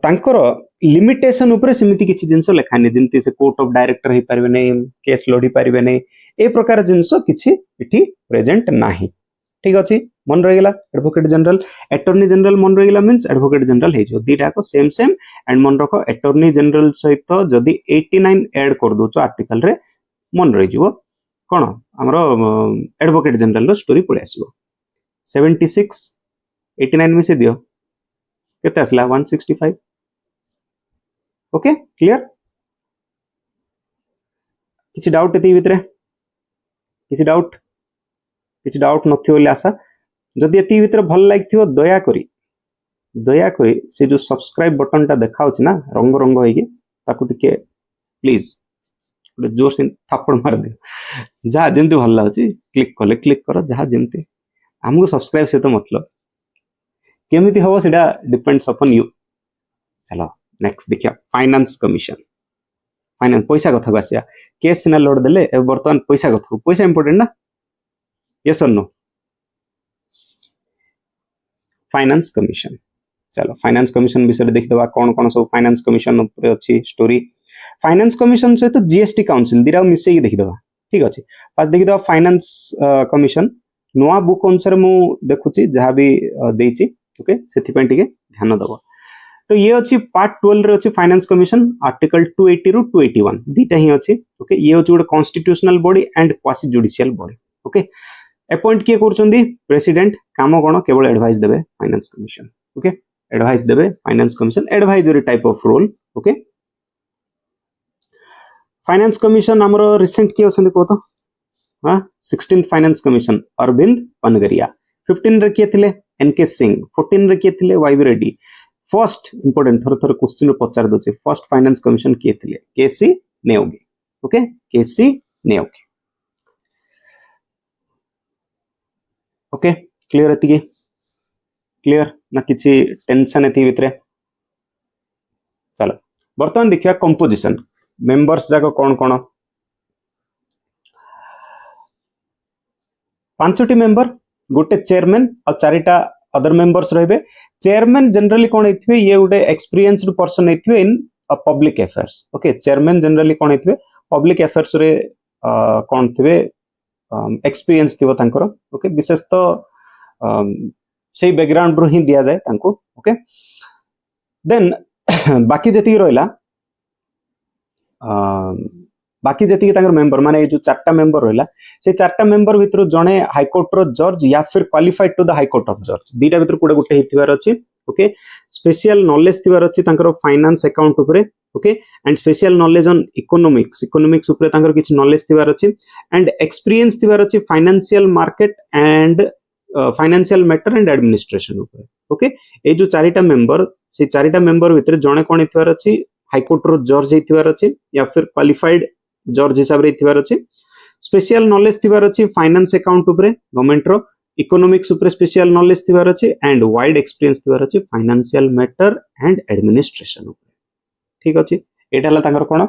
तांकर लिमिटेशन ऊपर सेमिति किछि जिंस लेखानी जिंति से कोर्ट ऑफ डायरेक्टर हे परबे नै केस लड़ी परबे नै ए प्रकार जिंस किछि इठी प्रेजेंट नाही ठीक अछि मन रहिला एडवोकेट जनरल अटॉर्नी जनरल मन रहिला मींस एडवोकेट जनरल हे जो दीटा को सेम सेम एंड मन रखो अटॉर्नी जनरल सहित जदी 89 ऐड कर दोचो आर्टिकल रे मन रहि जिवो कोन हमरो एडवोकेट जनरल रो स्टोरी पळे आसीबो 76 89 में से दियो केते असला 165 ओके क्लियर किछि डाउट एति भितरे किछि डाउट नथियो बोली आशा जदि एति भितरे भल लागिथियो दया करी से जो सब्सक्राइब बटन टा देखाउछ ना रंग रंग होई ताकू टिके प्लीज जोर से थप्पड़ मार दियो जहा जेंति भल लाउची क्लिक करो जहा जेंति हमको सब्सक्राइब से तो मतलब केमिति हबो सेटा डिपेंड्स अपन यू चलो नेक्स्ट देखिया फाइनेंस कमीशन फाइनेंस पैसा कथा को आसिया केस सिना लोड देले ए वर्तमान पैसा इंपोर्टेंट ना यस और नो फाइनेंस कमीशन चलो फाइनेंस कमीशन विषय देखि दबा कोन कोन सब फाइनेंस कमीशन ऊपर अछि स्टोरी फाइनेंस कमीशन सहित जीएसटी काउंसिल दिरा मिसे ही देखि दबा ठीक अछि पास देखि दबा फाइनेंस कमीशन नोआ बुक अनुसार मु देखुची जहा भी देइची ओके सेति पय टिके ध्यान दबा तो ये अच्छी पार्ट 12 रे अच्छी फाइनेंस कमीशन आर्टिकल 280 रु 281 दीटा ही अच्छी ओके ये अच्छी गोटे constitutional body and quasi judicial body okay appoint किए करछंदी प्रेसिडेंट काम कोन केवल एडवाइस देबे फाइनेंस कमीशन ओके एडवाइस देबे finance commission advisory type of role okay finance commission हमरो रिसेंट किए अछंदी को तो हां 16th फाइनेंस कमीशन अरविंद पनगरिया 15 रे किए थिले एनके सिंह 14 रे किए थिले वाईबी रेड्डी फर्स्ट इंपोर्टेंट थर क्वेश्चन पचार दोचे फर्स्ट फाइनेंस कमीशन किए थिले केसी नेओगी ओके केसी नेओगी ओके क्लियर एतिगे क्लियर ना किछि टेंशन एति भितरे चलो वर्तमान देखिया कंपोजिशन मेंबर्स जाको कोन कोन पांचटी मेंबर गोटे चेयरमैन और चारिटा अदर मेंबर्स रहबे चेयरमैन जनरली कोन हेथिबे ये गोटे एक्सपीरियंस्ड पर्सन हेथिबे in public affairs okay chairman generally कोन हेथिबे पब्लिक अफेयर्स रे कोन थिबे एक्सपीरियंस थिबो तांकर ओके विशेष तो सेही बैकग्राउंड रो ही दिया जाय तांको ओके देन बाकी जति रहला बाकी जति तांकर मेंबर माने जो चारटा मेंबर रहला से चारटा मेंबर भितर जणे हाई कोर्ट रो जज या फिर qualified to the high court of जज दीटा भितर कोडे गोटे हिथिबार अछि ओके स्पेशल नॉलेज थिबार अछि तांकर फाइनेंस अकाउंट ऊपर okay and special knowledge on economics ऊपर तांकर किछ नॉलेज थिबार अछि एंड एक्सपीरियंस थिबार अछि financial market and financial matter and administration ऊपर ओके ए जो चारिटा मेंबर से चारिटा मेंबर भितर जणे कोन हिथिबार अछि हाई कोर्ट रो जज हिथिबार अछि या फिर क्वालिफाइड जज हिसाब रे थिबार अछि स्पेशल नॉलेज थिबार अछि फाइनेंस अकाउंट ऊपर गवर्नमेंट रो इकोनॉमिक्स ऊपर स्पेशल नॉलेज थिबार अछि एंड वाइड एक्सपीरियंस थिबार अछि फाइनेंशियल मैटर एंड एडमिनिस्ट्रेशन ऊपर ठीक अछि एटा हला तांकर कोन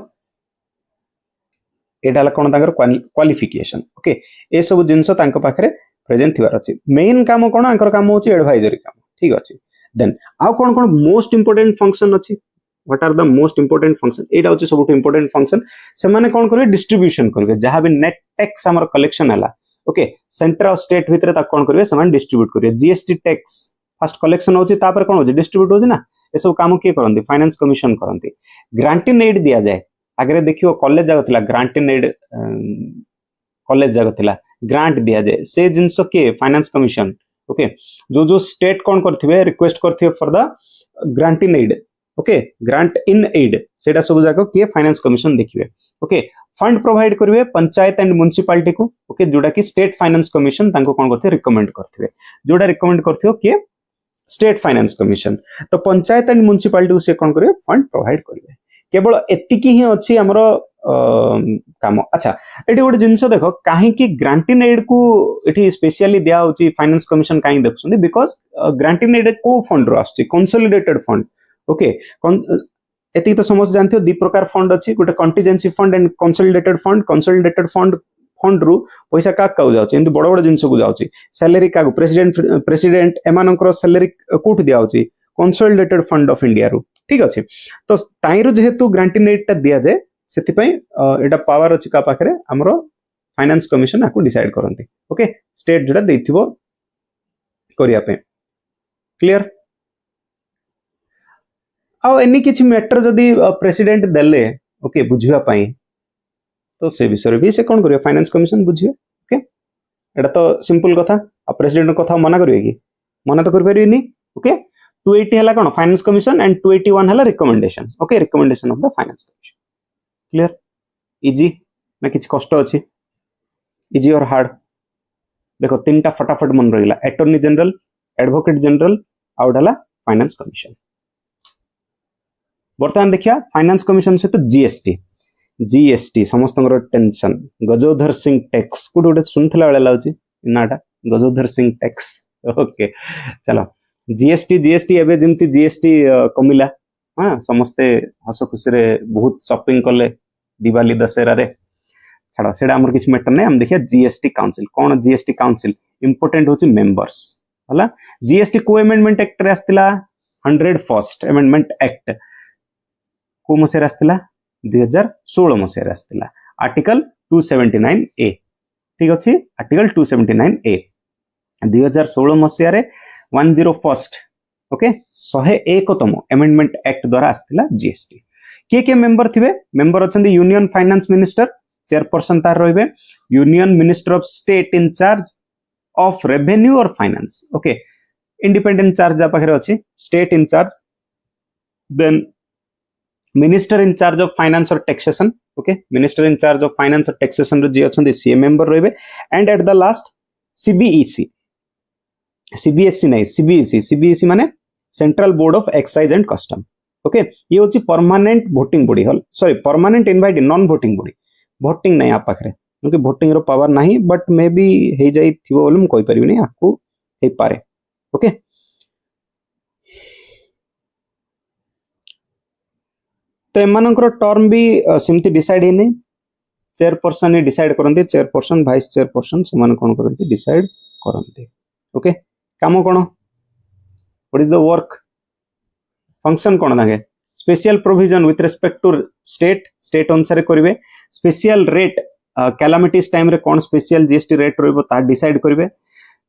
तांकर क्वालिफिकेशन ओके ए सब जिंस तांको पाखरे प्रेजेंट थिबार अछि मेन काम कोन आंकर काम होछि एडवाइजरी काम ठीक अछि देन आ कोन मोस्ट इंपोर्टेंट फंक्शन अछि what are the most important function एटा होछि सबटु इंपोर्टेंट फंक्शन से माने कोन करबे डिस्ट्रीब्यूशन करबे जहां भी नेट टैक्स हमर कलेक्शन हला ओके सेंटर ऑफ स्टेट भितरे ता कोन करबे समान डिस्ट्रीब्यूट करबे जीएसटी टैक्स फर्स्ट कलेक्शन होछि तापर कोन होछि डिस्ट्रीब्यूट होछि ना ए सब काम किए करती फाइनेंस कमिशन करती ग्रांट इन एड दि जाए आगे देखियो कॉलेज जागला ग्रांट इन एड कॉलेज जागला ग्रांट दि जाए से जिनस किए फाइनेंस कमिशन ओके जो जो स्टेट कौन करथिबे रिक्वेस्ट करथिबे for the grant in aid okay grant in aid सेटा सब जाक किए फाइनेंस कमिशन देखिए ओके फंड प्रोवाइड करिवे पंचायत एंड म्युनिसिपालिटी को ओके जोटा कि स्टेट फाइनेंस कमिशन तांको कोन करथे रिकमेंड करथिबे जोटा रिकमेंड करथियो कि स्टेट फाइनेंस कमिशन तो पंचायत एंड म्युनिसिपालिटी को से कोन करिवे फंड प्रोवाइड करिवे केवल एतिकी ही अछि हमरो काम अच्छा एटी गोटे जिंस देखो काहे कि ग्रांट इन एड को एटी स्पेशली दिया होची फाइनेंस कमिशन काहे देखुछन बिकॉज़ ग्रांट इन एड को फंड रो आछि कंसोलिडेटेड फंड ओके एति तो समझ जानते हो दी प्रकार फंड अछि गोटे contingency fund and consolidated fund रु पैसा का जाउछि एंती बड़ बड़ जिंस को जाउछि सैलरी का प्रेसिडेंट एमानकर सैलरी कोठ दिया होछि कंसोलिडेटेड फंड ऑफ इंडिया रु ठीक अछि तो ताइरो जेहेतु ग्रांट इन एड ता दिया जाय सेति पई एटा पावर अछि का पाखरे हमरो फाइनेंस कमिशन आकु डिसाइड करंती ओके स्टेट जेटा देथिबो करिया पे क्लियर आ एनी किछि मैटर जदी प्रेसिडेंट देले ओके बुझिया पाई तो से विषय भी से कोन करियो फाइनेंस कमिशन बुझियो ओके एटा तो सिंपल कथा आ प्रेसिडेंट कथा मना करियो कि मना तो कर परिनी ओके 280 हला कोन फाइनेंस कमिशन एंड 281 हला recommendation okay recommendation of the finance commission clear easy ना किछि कष्ट अछि इजी और हार्ड देखो तीनटा फटाफट मन रहिला attorney general advocate general out हला फाइनेंस कमिशन बर्तमान देखिया फाइनेंस कमिशन से तो जीएसटी समस्त टेंशन गजोधर सिंह टैक्स को गोटे सुनथिला बेले लाउची नाटा गजोधर सिंह टैक्स ओके चलो जीएसटी एबे जेमती जीएसटी कमिला हां समस्ते हस खुशी रे बहुत शॉपिंग करले दिवाली दशहरा रे छाड़ा सेडा हमर किछ मैटर नै हम देखिया जीएसटी काउंसिल कोन जीएसटी काउंसिल इंपोर्टेंट होची मेंबर्स हला जीएसटी को अमेंडमेंट एक्ट रे आस्तिला 101st अमेंडमेंट एक्ट को मसेर आस्तिला 2016 मसेर आस्तिला आर्टिकल 279 ए ठीक अछि आर्टिकल 279 ए 2016 मसिया रे 101st ओके 101तम अमेंडमेंट एक्ट द्वारा आस्तिला जीएसटी के मेंबर थिबे मेंबर अछंदी यूनियन फाइनेंस मिनिस्टर चेयरपर्सन तार रहिबे union minister of state in charge of revenue और फाइनेंस ओके इंडिपेंडेंट चार्ज जा पाखरे अछि state in charge then minister in charge of finance और taxation okay minister in charge of finance और taxation रे जे अछंदी सी मेंबर रहिबे and at the last CBSE माने central board of excise and custom okay ये होची परमानेंट वोटिंग बॉडी हल sorry permanent invite non voting body voting नहीं आ पाखरे क्योंकि वोटिंग रो पावर नहीं बट मे बी हे जाई थिबो बोलम कोइ परिबे नहीं आकु हे पारे ओके तो एमानकर टर्म भी सिमती डिसाइड हे नहीं चेयरपर्सन ही डिसाइड करंती चेयरपर्सन वाइस चेयरपर्सन समान कोन करंती डिसाइड करंती ओके काम कोन what is the work function कोन लागे special provision with respect to state अनुसार करिवे स्पेशल रेट कैलामिटीज टाइम रे कोन स्पेशल जीएसटी रेट रहबो ता डिसाइड करिवे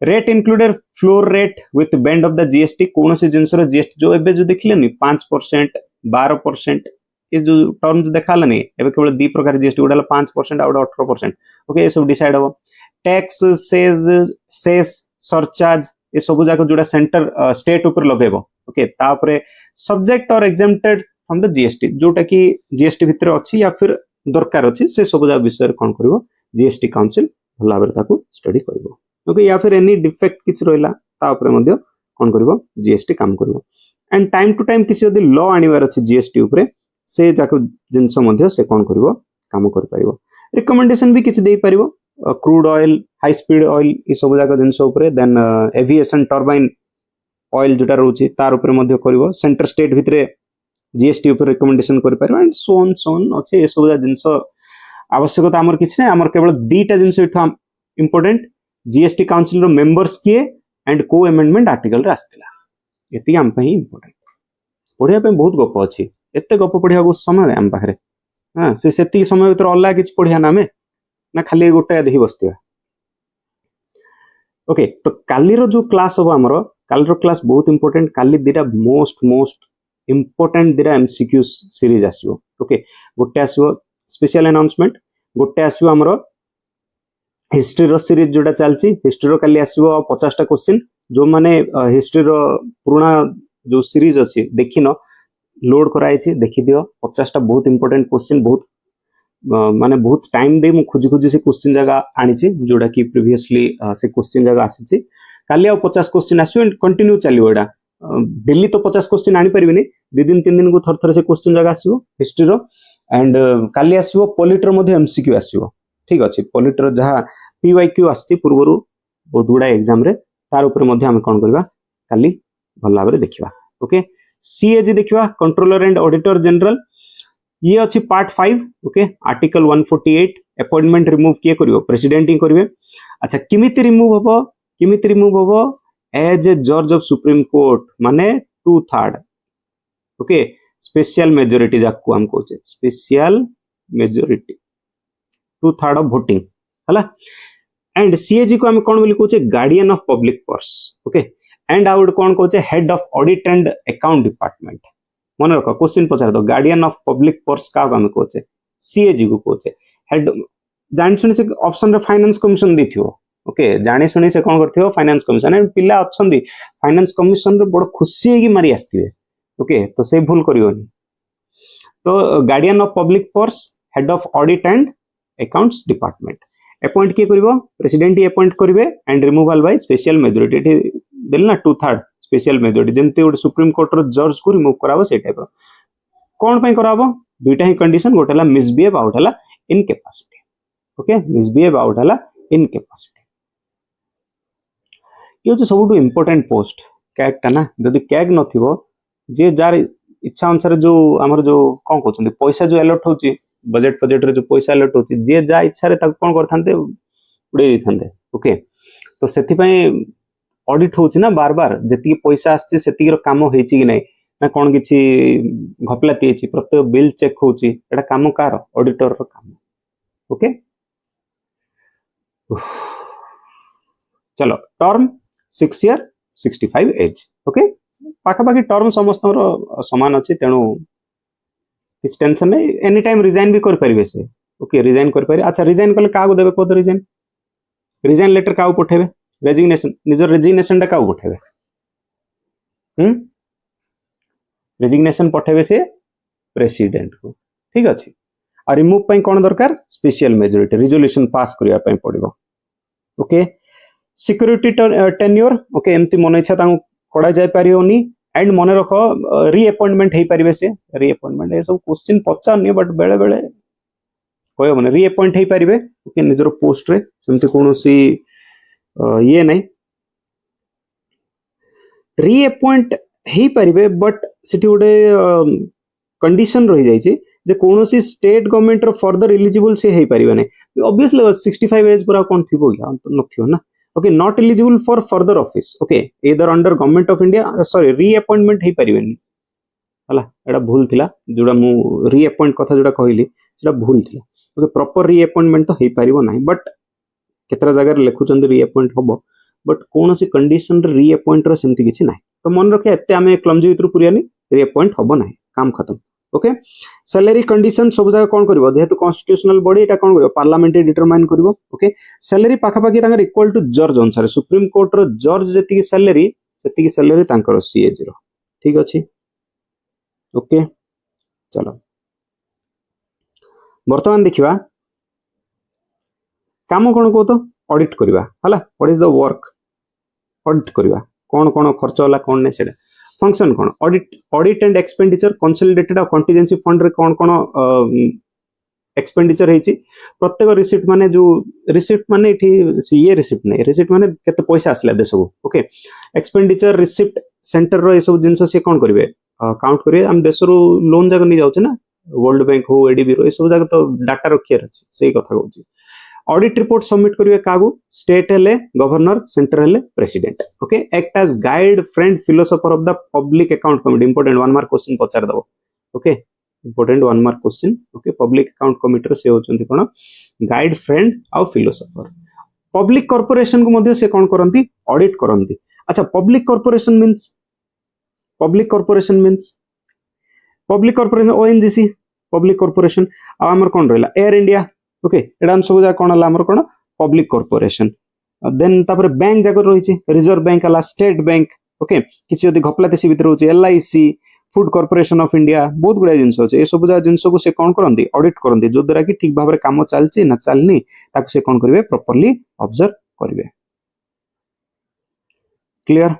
rate included floor rate with band of the GST कोन से जिंस रो जीएसटी जो एबे जो देखले नि 5% 12% इस जो टर्म जो देखाला नहीं एबे केवल दी प्रकार जीएसटी उडाला 5% आउट 18% ओके ये सब डिसाइड हो टैक्स सेस सरचार्ज ये सब जाको जोडा सेंटर स्टेट ऊपर लगेबो ओके तापरे सब्जेक्ट और एग्जेम्प्टेड फ्रॉम द जीएसटी जोटा कि जीएसटी भितर अछि या फिर दरकार अछि से सब जा विषय कोन करबो जीएसटी काउंसिल भला बेर ताको स्टडी करबो ओके या फिर एनी डिफेक्ट किछ रहला ता ऊपर मध्ये कोन करबो जीएसटी काम करबो एंड टाइम टू टाइम किसी यदि लॉ आनिवार अछि जीएसटी ऊपर से जाको जिंस मध्ये से कोन करबो काम कर पाइबो रिकमेंडेशन भी किछ दे पारिबो crude oil high speed oil ई सब जाको जिंस ऊपर देन एविएशन टरबाइन ऑयल जोटा रहउची तार ऊपर मध्ये करबो सेंटर स्टेट भितरे जीएसटी ऊपर रिकमेंडेशन कर पारिबो एंड सोन अछि ए सब जिंस आवश्यकता हमर किछ नै हमर केवल दीटा जिंस इठा इंपोर्टेंट जीएसटी काउंसिल रो मेंबर्स किए एंड को अमेंडमेंट आर्टिकल रे आस्तिला एति हम पई इंपोर्टेंट पढिया पे बहुत गप अछि एते गप पढिया को समय हम पाखरे हां से सेति समय भीतर अल्ला किछ पढिया नामे ना खाली गोटे देखि बसतिया ओके तो काली रो जो क्लास हो हमरो काली रो क्लास बहुत इंपोर्टेंट काली दीटा मोस्ट इंपोर्टेंट दिरा एमसीक्यू सीरीज आसो ओके गोटे आसो स्पेशल अनाउंसमेंट गोटे आसो हमरो हिस्ट्री रो सीरीज जोटा चलची हिस्ट्री रो काली आसो 50टा क्वेश्चन जो माने हिस्ट्री रो पुराना जो सीरीज अछि देखिनो लोड कराई छी देखि दियो 50टा बहुत इंपोर्टेंट क्वेश्चन बहुत माने बहुत टाइम दे मु खुजी खुजी से क्वेश्चन जगह आनी छी जोटा कि प्रीवियसली से क्वेश्चन जगह आसी छी काली आ 50 क्वेश्चन आसो एंड कंटिन्यू चलियो एडा डेली तो 50 क्वेश्चन आनी परिबेनी 2 दिन 3 दिन को थर थर से क्वेश्चन जगह आसीबो हिस्ट्री रो एंड काली आसीबो पॉलिटर मध्ये एमसीक्यू आसीबो ठीक अछि पॉलिटर जहा पीवाईक्यू आसी पूर्वरु बहुत गुडा एग्जाम रे तार ऊपर मध्ये हम कोन करबा काली भल्ला भाबरे देखिबा ओके सीएजी देखिबा कंट्रोलर एंड ऑडिटर जनरल ये अच्छी part 5 okay article 148 appointment remove किए करियो प्रेसिडेंट ही करिवे अच्छा किमिति रिमूव होबो एज ए जज ऑफ सुप्रीम कोर्ट माने 2/3 ओके स्पेशल मेजॉरिटी जाको हम कहचे स्पेशल मेजॉरिटी 2/3 ऑफ वोटिंग हला एंड सीएजी को हम कोन बोली कहचे guardian of public purse okay and out कोन कहचे head of audit and account department मन रख क्वेश्चन पचार दो गार्डियन ऑफ पब्लिक पर्स का हम कहचे सीएजी को कहचे हेड जानि सुनि से ऑप्शन रे फाइनेंस कमिशन देथियो ओके जानि सुनि से कोन करथियो फाइनेंस कमिशन एंड पिला अछंदी फाइनेंस कमिशन रे बड़ खुशी हेगी मारी आस्थिबे ओके तो से भूल करियोनी तो guardian of public purse head of audit and accounts department appoint किए करिवो प्रेसिडेंट ही अपॉइंट करिवे and removal by special majority देल ना 2/3 स्पेशल मेजॉरिटी जेमते गोटे सुप्रीम कोर्ट रो जज को रिमूव कराबो से टाइप कोन पई कराबो दुईटा ही कंडीशन गोटेला मिसबिहेव आउट हला इनकैपेसिटी ओके मिसबिहेव आउट हला इनकैपेसिटी यो तो सबटू इंपोर्टेंट पोस्ट कैग ता ना जदी कैग नथिबो जे जार इच्छा अनुसार जो हमर जो कोन कहउछन पैसा जो अलॉट होची बजट रे जो पैसा अलॉट होची जे जा इच्छा रे ताको कोन करथानते उड़े दिथानते ओके तो सेथि पई ऑडिट होची ना बार बार जति पैसा आछी सेति रो काम हेची कि नै ना कोन किछि घपलाती हेची प्रत्येक बिल चेक होची एटा काम कार ऑडिटर रो काम ओके चलो टर्म 6 ईयर 65 एज ओके पाखा पाखी टर्म समस्त समान अछि तेणु किछ टेंशन नै एनी टाइम रिजाइन भी कर परिबे से ओके रिजाइन कर पारे अच्छा रिजाइन कले कागो देबे कोद रिजाइन लेटर काउ पठेबे रेजिग्नेशन निजर रेजिग्नेशन का पठेबे रेजिग्नेशन पठेबे से प्रेसिडेंट को ठीक अछि आ रिमूव पई कोन दरकार स्पेशल मेजॉरिटी रिजोल्यूशन पास करिया पई पड़िबो ओके सिक्योरिटी टेन्योर ओके एमती मन इच्छा तांग कोडा जाय पारियोनी एंड मन रख रीअपॉइंटमेंट हे परिबे से रीअपॉइंटमेंट ए सब क्वेश्चन पचारनी बट बेले बेले कोय माने रीअपॉइंट हे परिबे ओके निजर पोस्ट रे सेमती कोनोसी ये नहीं रीअपॉइंट हे परिबे बट सिटी गोटे कंडीशन रही जाइए जे कोनोसी स्टेट गवर्नमेंट रो फर्दर एलिजिबल से हे परिबे नै ऑब्वियसली 65 एज पर कोन थिबो या नथियो ना okay not eligible for further office okay either under government of India sorry reappointment हे परिबे नै हला एडा भूल थिला जोडा मु रीअपॉइंट कथा जोडा कहिली सेडा भूल थिला ओके प्रॉपर रीअपॉइंटमेंट तो हे परिबो नै बट केतरा जगह लिखुचंद रीअपॉइंट होबो बट कोनोसी कंडीशन रे रीअपॉइंट रो सेमति किछि नै तो मन रखे एते आमे क्लमजी वितर पुरियानी रीअपॉइंट होबो नै काम खत्म ओके सैलरी कंडीशन सब जगह कोन करबो जेहेतु कॉन्स्टिट्यूशनल बॉडी एटा कोन करबो पार्लियामेंट डिटरमाइन करबो ओके सैलरी पाखा पाखी तांगर इक्वल टू जज अनुसार सुप्रीम कोर्ट रो जज जेति सैलरी तांकर सीएज रो ठीक अछि ओके चलो वर्तमान देखिबा काम कोन को तो ऑडिट करबा हला what is the work audit करबा कोन कोन खर्च होला कोन नै सेडा फंक्शन कोन ऑडिट एंड एक्सपेंडिचर कंसोलिडेटेड और कंटीजेंसी फंड रे कोन कोन एक्सपेंडिचर हेची प्रत्येक रिसिप्ट माने जो रिसिप्ट माने एठी ये रिसिप्ट नै रिसिप्ट माने केते पैसा आसला देसबो ओके एक्सपेंडिचर रिसिप्ट सेंटर रो ए सब जिंस से कोन करबे काउंट करिए हम देशरो लोन जग नै जाउ छै ना वर्ल्ड बैंक हो एडीबी रो ए सब जग तो डाटा रखियर अछि सेही कथा कहू छी ऑडिट रिपोर्ट सबमिट करिवे कागु स्टेट हेले गवर्नर सेंटर हेले president okay act as guide friend philosopher of the public account committee important 1 mark question पचार दबो okay important 1 mark question okay public account committee से होचंती कोन गाइड फ्रेंड आ फिलोसोफर पब्लिक कॉर्पोरेशन को मध्ये से कोन करंती ऑडिट करंती अच्छा public corporation means public corporation ONGC public corporation आमर कौन रहा एयर इंडिया ओके एटा हम सब कौन है कौन पब्लिक कॉर्पोरेशन देन तापर बैंक जाक रही रिजर्व बैंक है स्टेट बैंक ओके किसी जदि घपला देशी भितर रोचे LIC food corporation of India बहुत गुड़ा जिनस अच्छे ये सब जिनस को से कौन करती ऑडिट करती जो द्वारा कि ठीक भाव में काम चलती ना चलनी ताकू से कौन करेंगे प्रॉपर्ली ऑब्जर्व करेंगे क्लियर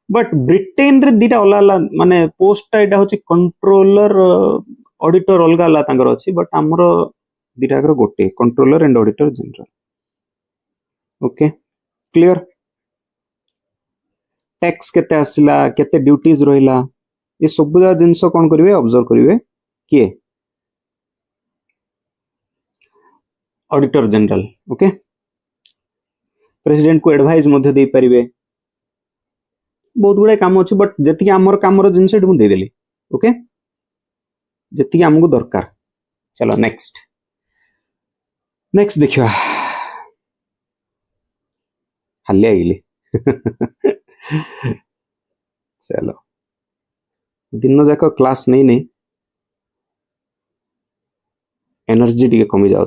बट ब्रिटेन रे दीटा अलग माने पोस्ट एटा होची कंट्रोलर ऑडिटर अलग अलग तांकर अछि बट हमरो दीटा कर गोटे controller and auditor general okay clear tax केते आसिला केते ड्यूटीज रहिला ये सब जिनस कौन करेंगे ऑब्जर्व करेंगे किए ऑडिटर जनरल ओके प्रेसिडेंट को एडवाइस मध्य दे पारिबे बहुत गुड़ा काम अच्छे बट जी आमर कम जिनस मुझे देदेली ओके जी आमको दरकार चलो नेक्स्ट नेक्स्ट देखिए हालिया गली चलो दिन जाक क्लास नहीं नहीं एनर्जी टी कमी जा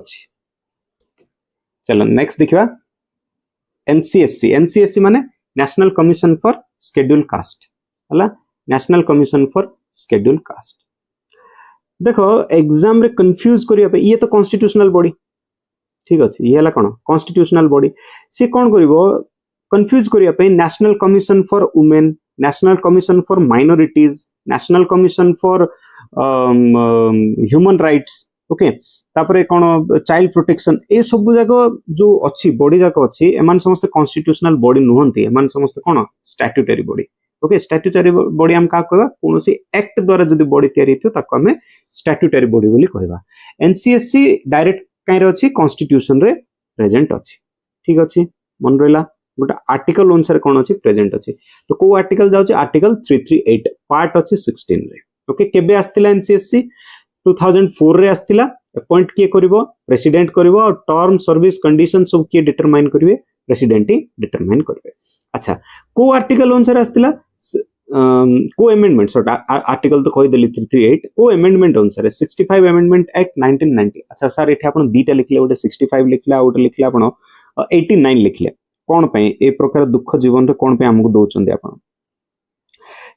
चलो नेक्स्ट देखिए एनसीएससी माने national commission for schedule caste है national commission for schedule caste देखो एग्जाम रे कंफ्यूज करिया ये तो कॉन्स्टिट्यूशनल बॉडी ठीक अच्छे ये कौन कॉन्स्टिट्यूशनल बॉडी सी कौन करिवो कंफ्यूज करिया national commission for women national commission for minorities national commission for human rights okay तापरे कौन चाइल्ड प्रोटेक्शन ए सब जाक जो अच्छी बॉडी जाक अच्छी एमान समस्त कॉन्स्टिट्यूशनल बॉडी नुहंती एमान समस्त कौन statutory body okay statutory body हम का कहबा कोनोसी एक्ट द्वारा जदी बॉडी तयारी हितो ताको हमें स्टैट्यूटरी बॉडी बोली कहबा एनसीएससी डायरेक्ट काइर अछि कॉन्स्टिट्यूशन रे प्रेजेंट अछि ठीक अछि मन रहला गोटा आर्टिकल अनुसार कौन अच्छी प्रेजेंट अच्छी तो को आर्टिकल जाउछि आर्टिकल 338 पार्ट अच्छी 16 रे ओके केबे आस्तिला एनसीएससी 2004 रे आस्तिला अपॉइंट किए करिवो प्रेसिडेंट करिवो और टर्म सर्विस कंडीशन सब किए डिटरमाइन करिवे प्रेसिडेंट ही डिटरमाइन करिवे अच्छा को आर्टिकल अनुसार आस्तिला को अमेंडमेंट सॉरी आर्टिकल तो कहि देली 338 को अमेंडमेंट अनुसार 65 अमेंडमेंट एक्ट 1990 अच्छा सर एठी आपण दीटा लिखले गोटे 65 लिखला गोटे लिखले आपण 89 लिखले कौन पे ए प्रकार दुख जीवन रे कौन पे हमको दउचंदी आपण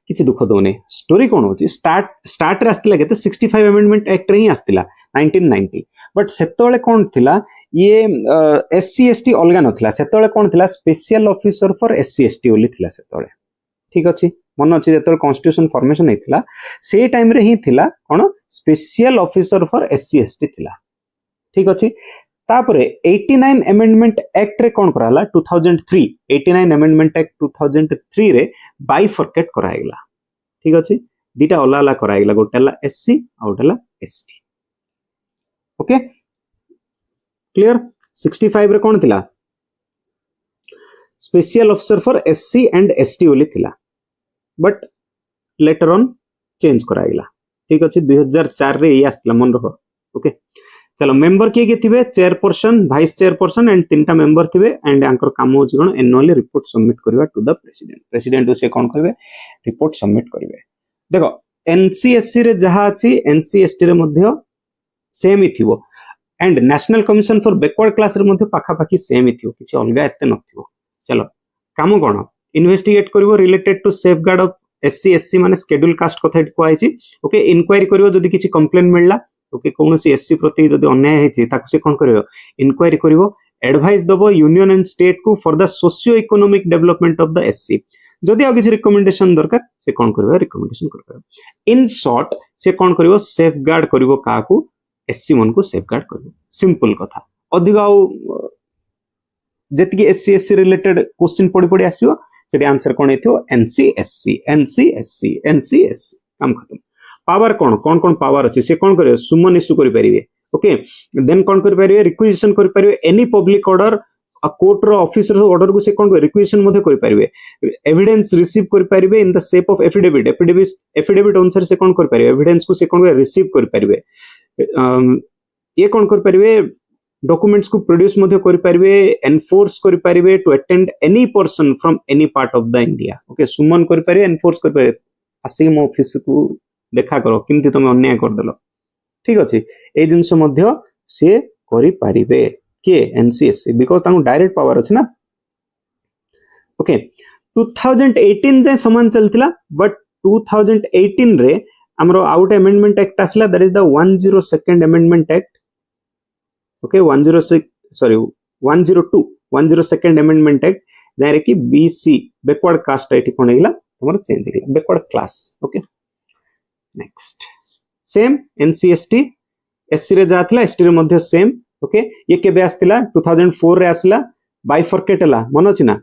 किछि दुख दोने स्टोरी कौन होची स्टार्ट रे आस्तिला केते 65 अमेंडमेंट एक्ट रे ही आस्तिला 1990 बट सेतोले कौन थिला ये एससी एसटी अलगा नथिला सेतोले कौन थिला special officer for SC ST ओली थिला सेतोले ठीक अछि मन अछि जेतोले कॉन्स्टिट्यूशन फॉर्मेशन हेतिला से टाइम रे ही थिला कोन special officer for SC ST थिला ठीक अछि तापरे 89 अमेंडमेंट एक्ट रे कौन कराला 2003 89 अमेंडमेंट एक्ट 2003 रे बाइफर्केट कराइला ठीक अछि दीटा अलग अलग कराइला गोटेला एससी आ गोटेला एसटी ओके क्लियर 65 रे कौन थिला special officer for SC and ST ओली थिला बट लेटर ऑन चेंज कराइला ठीक अछि 2004 रे ये आस्तिला मन रहो ओके चलो मेंबर किए थे चेयरपर्सन वाइस चेयरपर्सन एंड तीन मेंबर थे एंड आंकर काम हो कौन एनुअली रिपोर्ट सबमिट करवा टू द प्रेसिडेंट प्रेसिडेंट से कौन करेंगे रिपोर्ट सबमिट करेंगे देखो एनसीएससी रे जहाँ अच्छी एनसीएसटी रे मध्य सेम ही थिवो and national commission for backward class रे मध्य पाखापाखी सेम ही थिवो किछि अलगा एते नथिवो चलो काम कौन इन्वेस्टिगेट करिवो related to safeguard of SC SC माने शेड्यूल कास्ट कथा कहै ओके इंक्वायरी करिवो जदि किछि कंप्लेंट मिलला ओके कौन सी एससी प्रति जदि अन्याय है ताकू से कौन करिवो इंक्वायरी करिवो एडवाइस दबो यूनियन एंड स्टेट को for the socio economic development of the SC जदि आ किसी रिकमेंडेशन दरकार से कौन करिवो रिकमेंडेशन कर इन शॉर्ट से कौन करिवो सेफगार्ड करिवो काकू एससी मन को सेफगार्ड करिवो सिंपल कथा अधिक जेतिकी एससी एससी रिलेटेड क्वेश्चन पड़ी पड़ी आसीबो सेठी आंसर कोन हेथियो एनसीएससी एनसीएससी एनसीएससी काम खत्म पावर कौन कौन कौन पावर अच्छे से कौन करे सुमन इश्यू कर पारिबे ओके देन कौन कर पारिबे रिक्विजिशन कर पारिबे एनी पब्लिक ऑर्डर आ कोर्ट रो ऑफिसर ऑर्डर को से कौन करे रिक्विजिशन मध्ये कर पारिबे एविडेंस रिसीव कर पारिबे in the shape of affidavit affidavit अनुसार से कौन कर पारिबे एविडेंस को से कौन करे रिसीव कर पारिबे ये कौन कर पारिबे डॉक्यूमेंट्स को प्रोड्यूस मध्य करि परिबे एनफोर्स करि परिबे to attend any person from any part of the India okay summon करि परिबे एनफोर्स करि परिबे आसी मो ऑफिस को देखा करो किंति तुम अन्याय कर देलो ठीक अछि ए जिंस मध्य से करि परिबे के एनसीएससी बिकॉज़ तांको डायरेक्ट पावर अछि ना ओके 2018 जे समान चलतिला बट 2018 रे हमरो आउट अमेंडमेंट एक्ट आसला that is the 102nd amendment act okay 102nd amendment act जारे कि बीसी बैकवर्ड कास्ट एटी कोन हेला हमर चेंज हेला backward class okay next same NCST SC रे जातला एसटी रे मध्ये सेम ओके ये केबे आस्तिला 2004 रे आसला बाइफर्केट हला मन अछि ना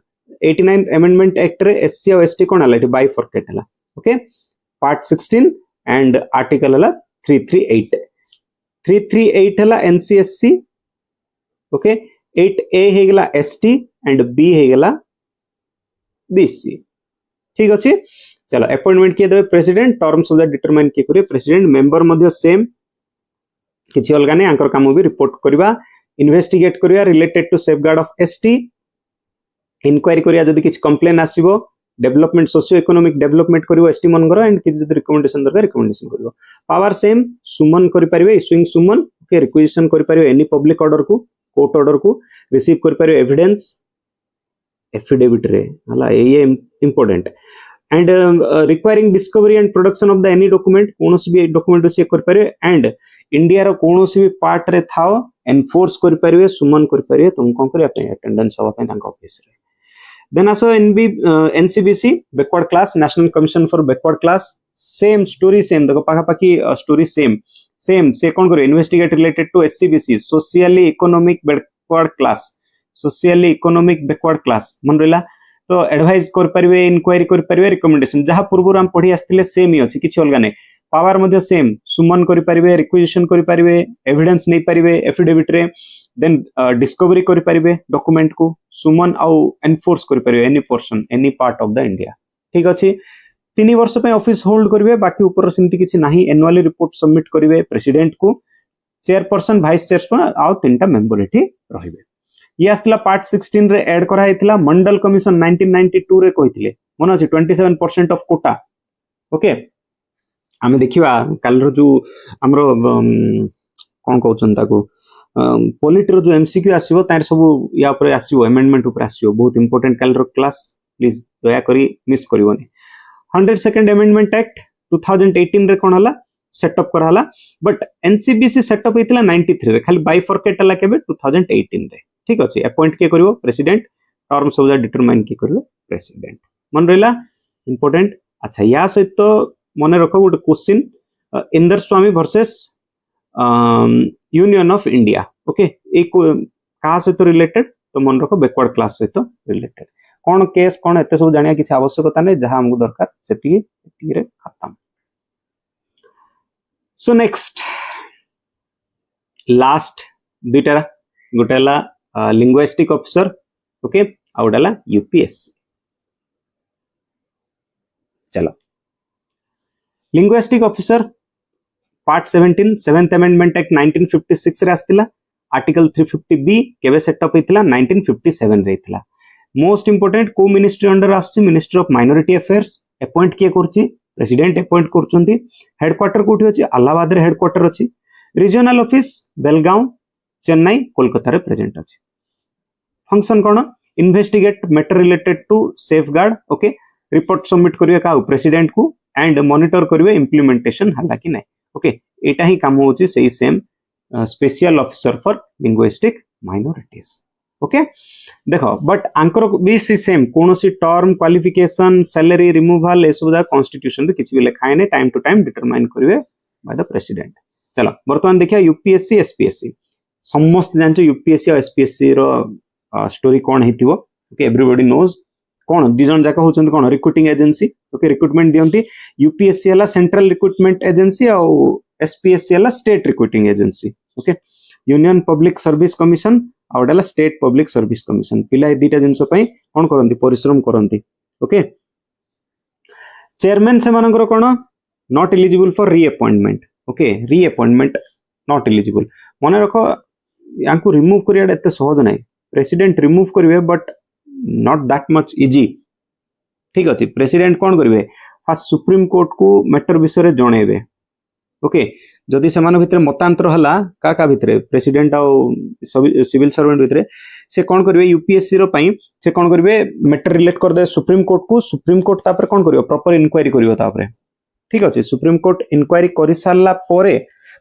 89 अमेंडमेंट एक्ट रे एससी और एसटी कोन हला बाइफर्केट हला ओके पार्ट 16 एंड आर्टिकल हला 338 हला एनसीएससी ओके 8A हे गला एसटी एंड बी हे गला बीसी ठीक अछि चलो अपॉइंटमेंट के देबे president terms of the determine के करे प्रेसिडेंट मेंबर मध्ये सेम किछि अलगा नै आंकर काम भी रिपोर्ट करबा इन्वेस्टिगेट करबा related to safeguard of ST inquiry करिया जदि किछि कंप्लेन आसीबो डेवलपमेंट सोशियो इकोनॉमिक डेवलपमेंट करिवो एसटी मनगर एंड किछि जदि रिकमेंडेशन दरकार रिकमेंडेशन करिवो पावर सेम सुमन करि परिबे इशुइंग सुमन ओके रिक्वेजिशन करि परिबे एनी पब्लिक ऑर्डर को कोर्ट ऑर्डर को रिसीव करि परिबे एविडेंस एफिडेविट रे हला ये important and requiring discovery and production of the any document कोनोसी भी डॉक्यूमेंट से कर परिबे एंड इंडिया रो कोनोसी भी पार्ट रे थाओ एनफोर्स कर परिबे सुमन कर परिबे तुम कोन करिया पे अटेंडेंस होवा पे तांका ऑफिस रे देन आसो NCBC backward class national commission for backward class same story same देखो पाखा पाखी स्टोरी सेम से कोन करे investigate related to SCBC socially economic backward class socially economic backward class मन रहला तो एडवाइस कर परिबे इंक्वायरी कर परिबे रिकमेंडेशन जहां पूर्व हम पढी आस्तिले सेम ही अछि किछि अलगा नै पावर मध्ये सेम सुमन करि परिबे रिक्वेजिशन करि परिबे एविडेंस नै परिबे एफिडेविट रे देन डिस्कवरी करि परिबे डॉक्यूमेंट को सुमन आउ एनफोर्स करि परिबे any person any part of the India ठीक अछि 3 वर्ष पे ऑफिस होल्ड करिवे बाकी ऊपर सिंती किछि नाही एनुअली रिपोर्ट सबमिट करिवे प्रेसिडेंट को चेयरपर्सन वाइस चेयरपर्सन आउ तीनटा मेंबर एठी रहिबे ये आस्तिला पार्ट 16 रे ऐड करा हेतिला मंडल कमिशन 1992 रे कहिथिले मन अछि 27% ऑफ कोटा ओके आमे देखिबा कालरो जो हमरो कोन कहउछन ताको पॉलिटी रो जो एमसीक्यू आसीबो तार सब या ऊपर आसीबो अमेंडमेंट ऊपर आसीबो बहुत इंपोर्टेंट कालरो क्लास प्लीज दया करी मिस करिवोनी 102nd अमेंडमेंट एक्ट 2018 रे कोन हला सेटअप कराला बट एनसीबीसी सेटअप हेतिला 93 रे खाली बाइफर्केट हला केबे 2018 रे ठीक अछि अपॉइंट के करिवो president terms of the determine के करिवो प्रेसिडेंट मन रहला इंपोर्टेंट अच्छा या सहित मने रखो गोटे question Inder Swami versus union of India okay एक का सहित रिलेटेड तो मन रखो बैकवर्ड क्लास सहित रिलेटेड कौन केस कौन एते सब जानिया किछ आवश्यकता नै जहां हमको दरकार सेति रे खत्म सो नेक्स्ट लास्ट दुटा गोटेला लिंग्विस्टिक ऑफिसर ओके आउडला यूपीएससी चलो linguistic officer part 17 7th amendment act 1956 रे आस्तिला आर्टिकल 350 बी केबे सेटअप हेतिला 1957 रे हेतिला मोस्ट इंपोर्टेंट को मिनिस्ट्री अंडर आछि ministry of minority affairs appoint किए करछि प्रेसिडेंट अपॉइंट करछंती हेडक्वार्टर कोठी अछि इलाहाबाद रे हेडक्वार्टर अछि रीजनल ऑफिस बेलगांव चेन्नई कोलकाता रे प्रेजेंट अछि फंक्शन कोन investigate matter related to safeguard okay report submit करिवे का प्रेसिडेंट को एंड मॉनिटर करिवे इंप्लीमेंटेशन हला कि नै ओके एटा ही काम होछि सेही same special officer for linguistic minorities okay देखो बट आंकर भी सेम कोनोसी टर्म क्वालिफिकेशन सैलरी रिमूवल ए सब दा कॉन्स्टिट्यूशन रे किछि भी लिखा है टाइम टू टाइम डिटरमाइन करिवे बाय द प्रेसिडेंट चलो वर्तमान देखिया यूपीएससी एसपीएससी समस्त जानचो यूपीएससी और एसपीएससी रो स्टोरी कोन हेतिवो ओके एवरीबॉडी नोज कोन दिजन जाका होचंत कोन रिक्रूटिंग एजेंसी ओके रिक्रूटमेंट दियंती यूपीएससी हला सेंट्रल रिक्रूटमेंट एजेंसी और एसपीएससी हला state recruiting agency okay union public service commission आउडला स्टेट पब्लिक सर्विस कमिशन पिला ए दीटा जिंस पई कोन करंती परिश्रम करंती ओके चेयरमैन से मानकर कोन not eligible for reappointment okay reappointment not eligible मन रखो यांकु रिमूव करिया एते सहज नाही प्रेसिडेंट रिमूव करिवे but not that much easy ठीक अछि प्रेसिडेंट कोन करिवे फास्ट सुप्रीम कोर्ट को मैटर विषय जणेबे ओके जदि सेमान भितर मतांतर हला का भितर प्रेसिडेंट आ सिविल सर्वेंट भितर से कोन करिवे यूपीएससी रो पई से कोन करिवे मैटर रिलेट कर दे सुप्रीम कोर्ट तापर कोन करियो प्रॉपर इंक्वायरी करियो तापर ठीक अछि सुप्रीम कोर्ट इंक्वायरी करि सारला परे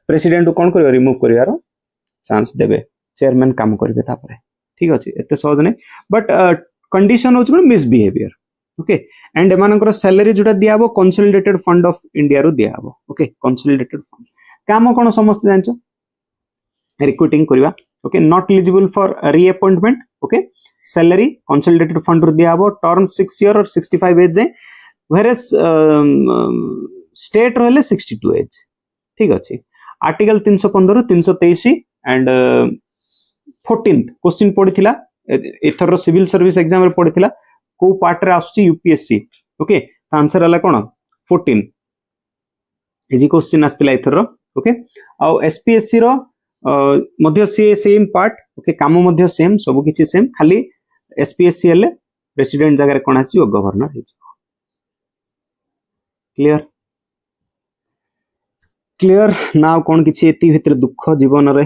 प्रेसिडेंट कोन करियो रिमूव करियार चांस देबे चेयरमैन काम करिवे तापर ठीक अछि एते सहज नै बट कंडीशन होछ मिसबिहेवियर ओके एंड एमानकर सैलरी जोटा दियाबो कंसोलिडेटेड फंड ऑफ इंडिया रो दियाबो ओके कंसोलिडेटेड फंड काम कोन समस्त जानचो रिक्रूटिंग करबा okay not eligible for reappointment okay salary consolidated fund रो दियाबो टर्म 6 ईयर और 65 एज जाय व्हेरेस स्टेट रहले 62 एज ठीक अछि आर्टिकल 315 323 एंड 14th क्वेश्चन पडिथिला एथर सिविल सर्विस एग्जाम रे पडिथिला को पार्ट रे आसुची यूपीएससी ओके आंसर हला कोन 14 इजी क्वेश्चन आस्तिला एथर ओके आ एसपीएससी रो मध्य सेम पार्ट ओके काम मध्य सेम सब किछि सेम खाली एसपीएससी हले प्रेसिडेंट जगह रे कोन आसी गवर्नर हे क्लियर नाउ कोन किछि एति भितर दुख जीवन रे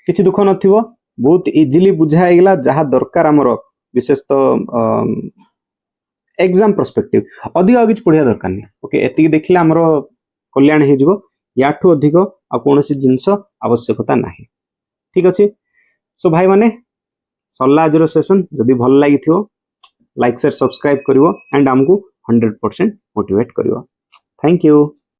किछि दुख नथिबो बहुत इजीली बुझा गेला जहा दरकार हमर विशेष तो एग्जाम पर्सपेक्टिव अधिक आगे पढ़िया दरकार नहीं ओके एति देखिले हमर कल्याण हे जिवो याठू अधिक आ कोनोसी जिंस आवश्यकता नाही ठीक अछि सो भाई माने सल्ला आजर सेशन जदी भल लागिथियो लाइक शेयर सब्सक्राइब करिवो एंड हमकु 100% मोटिवेट करिवो थैंक यू।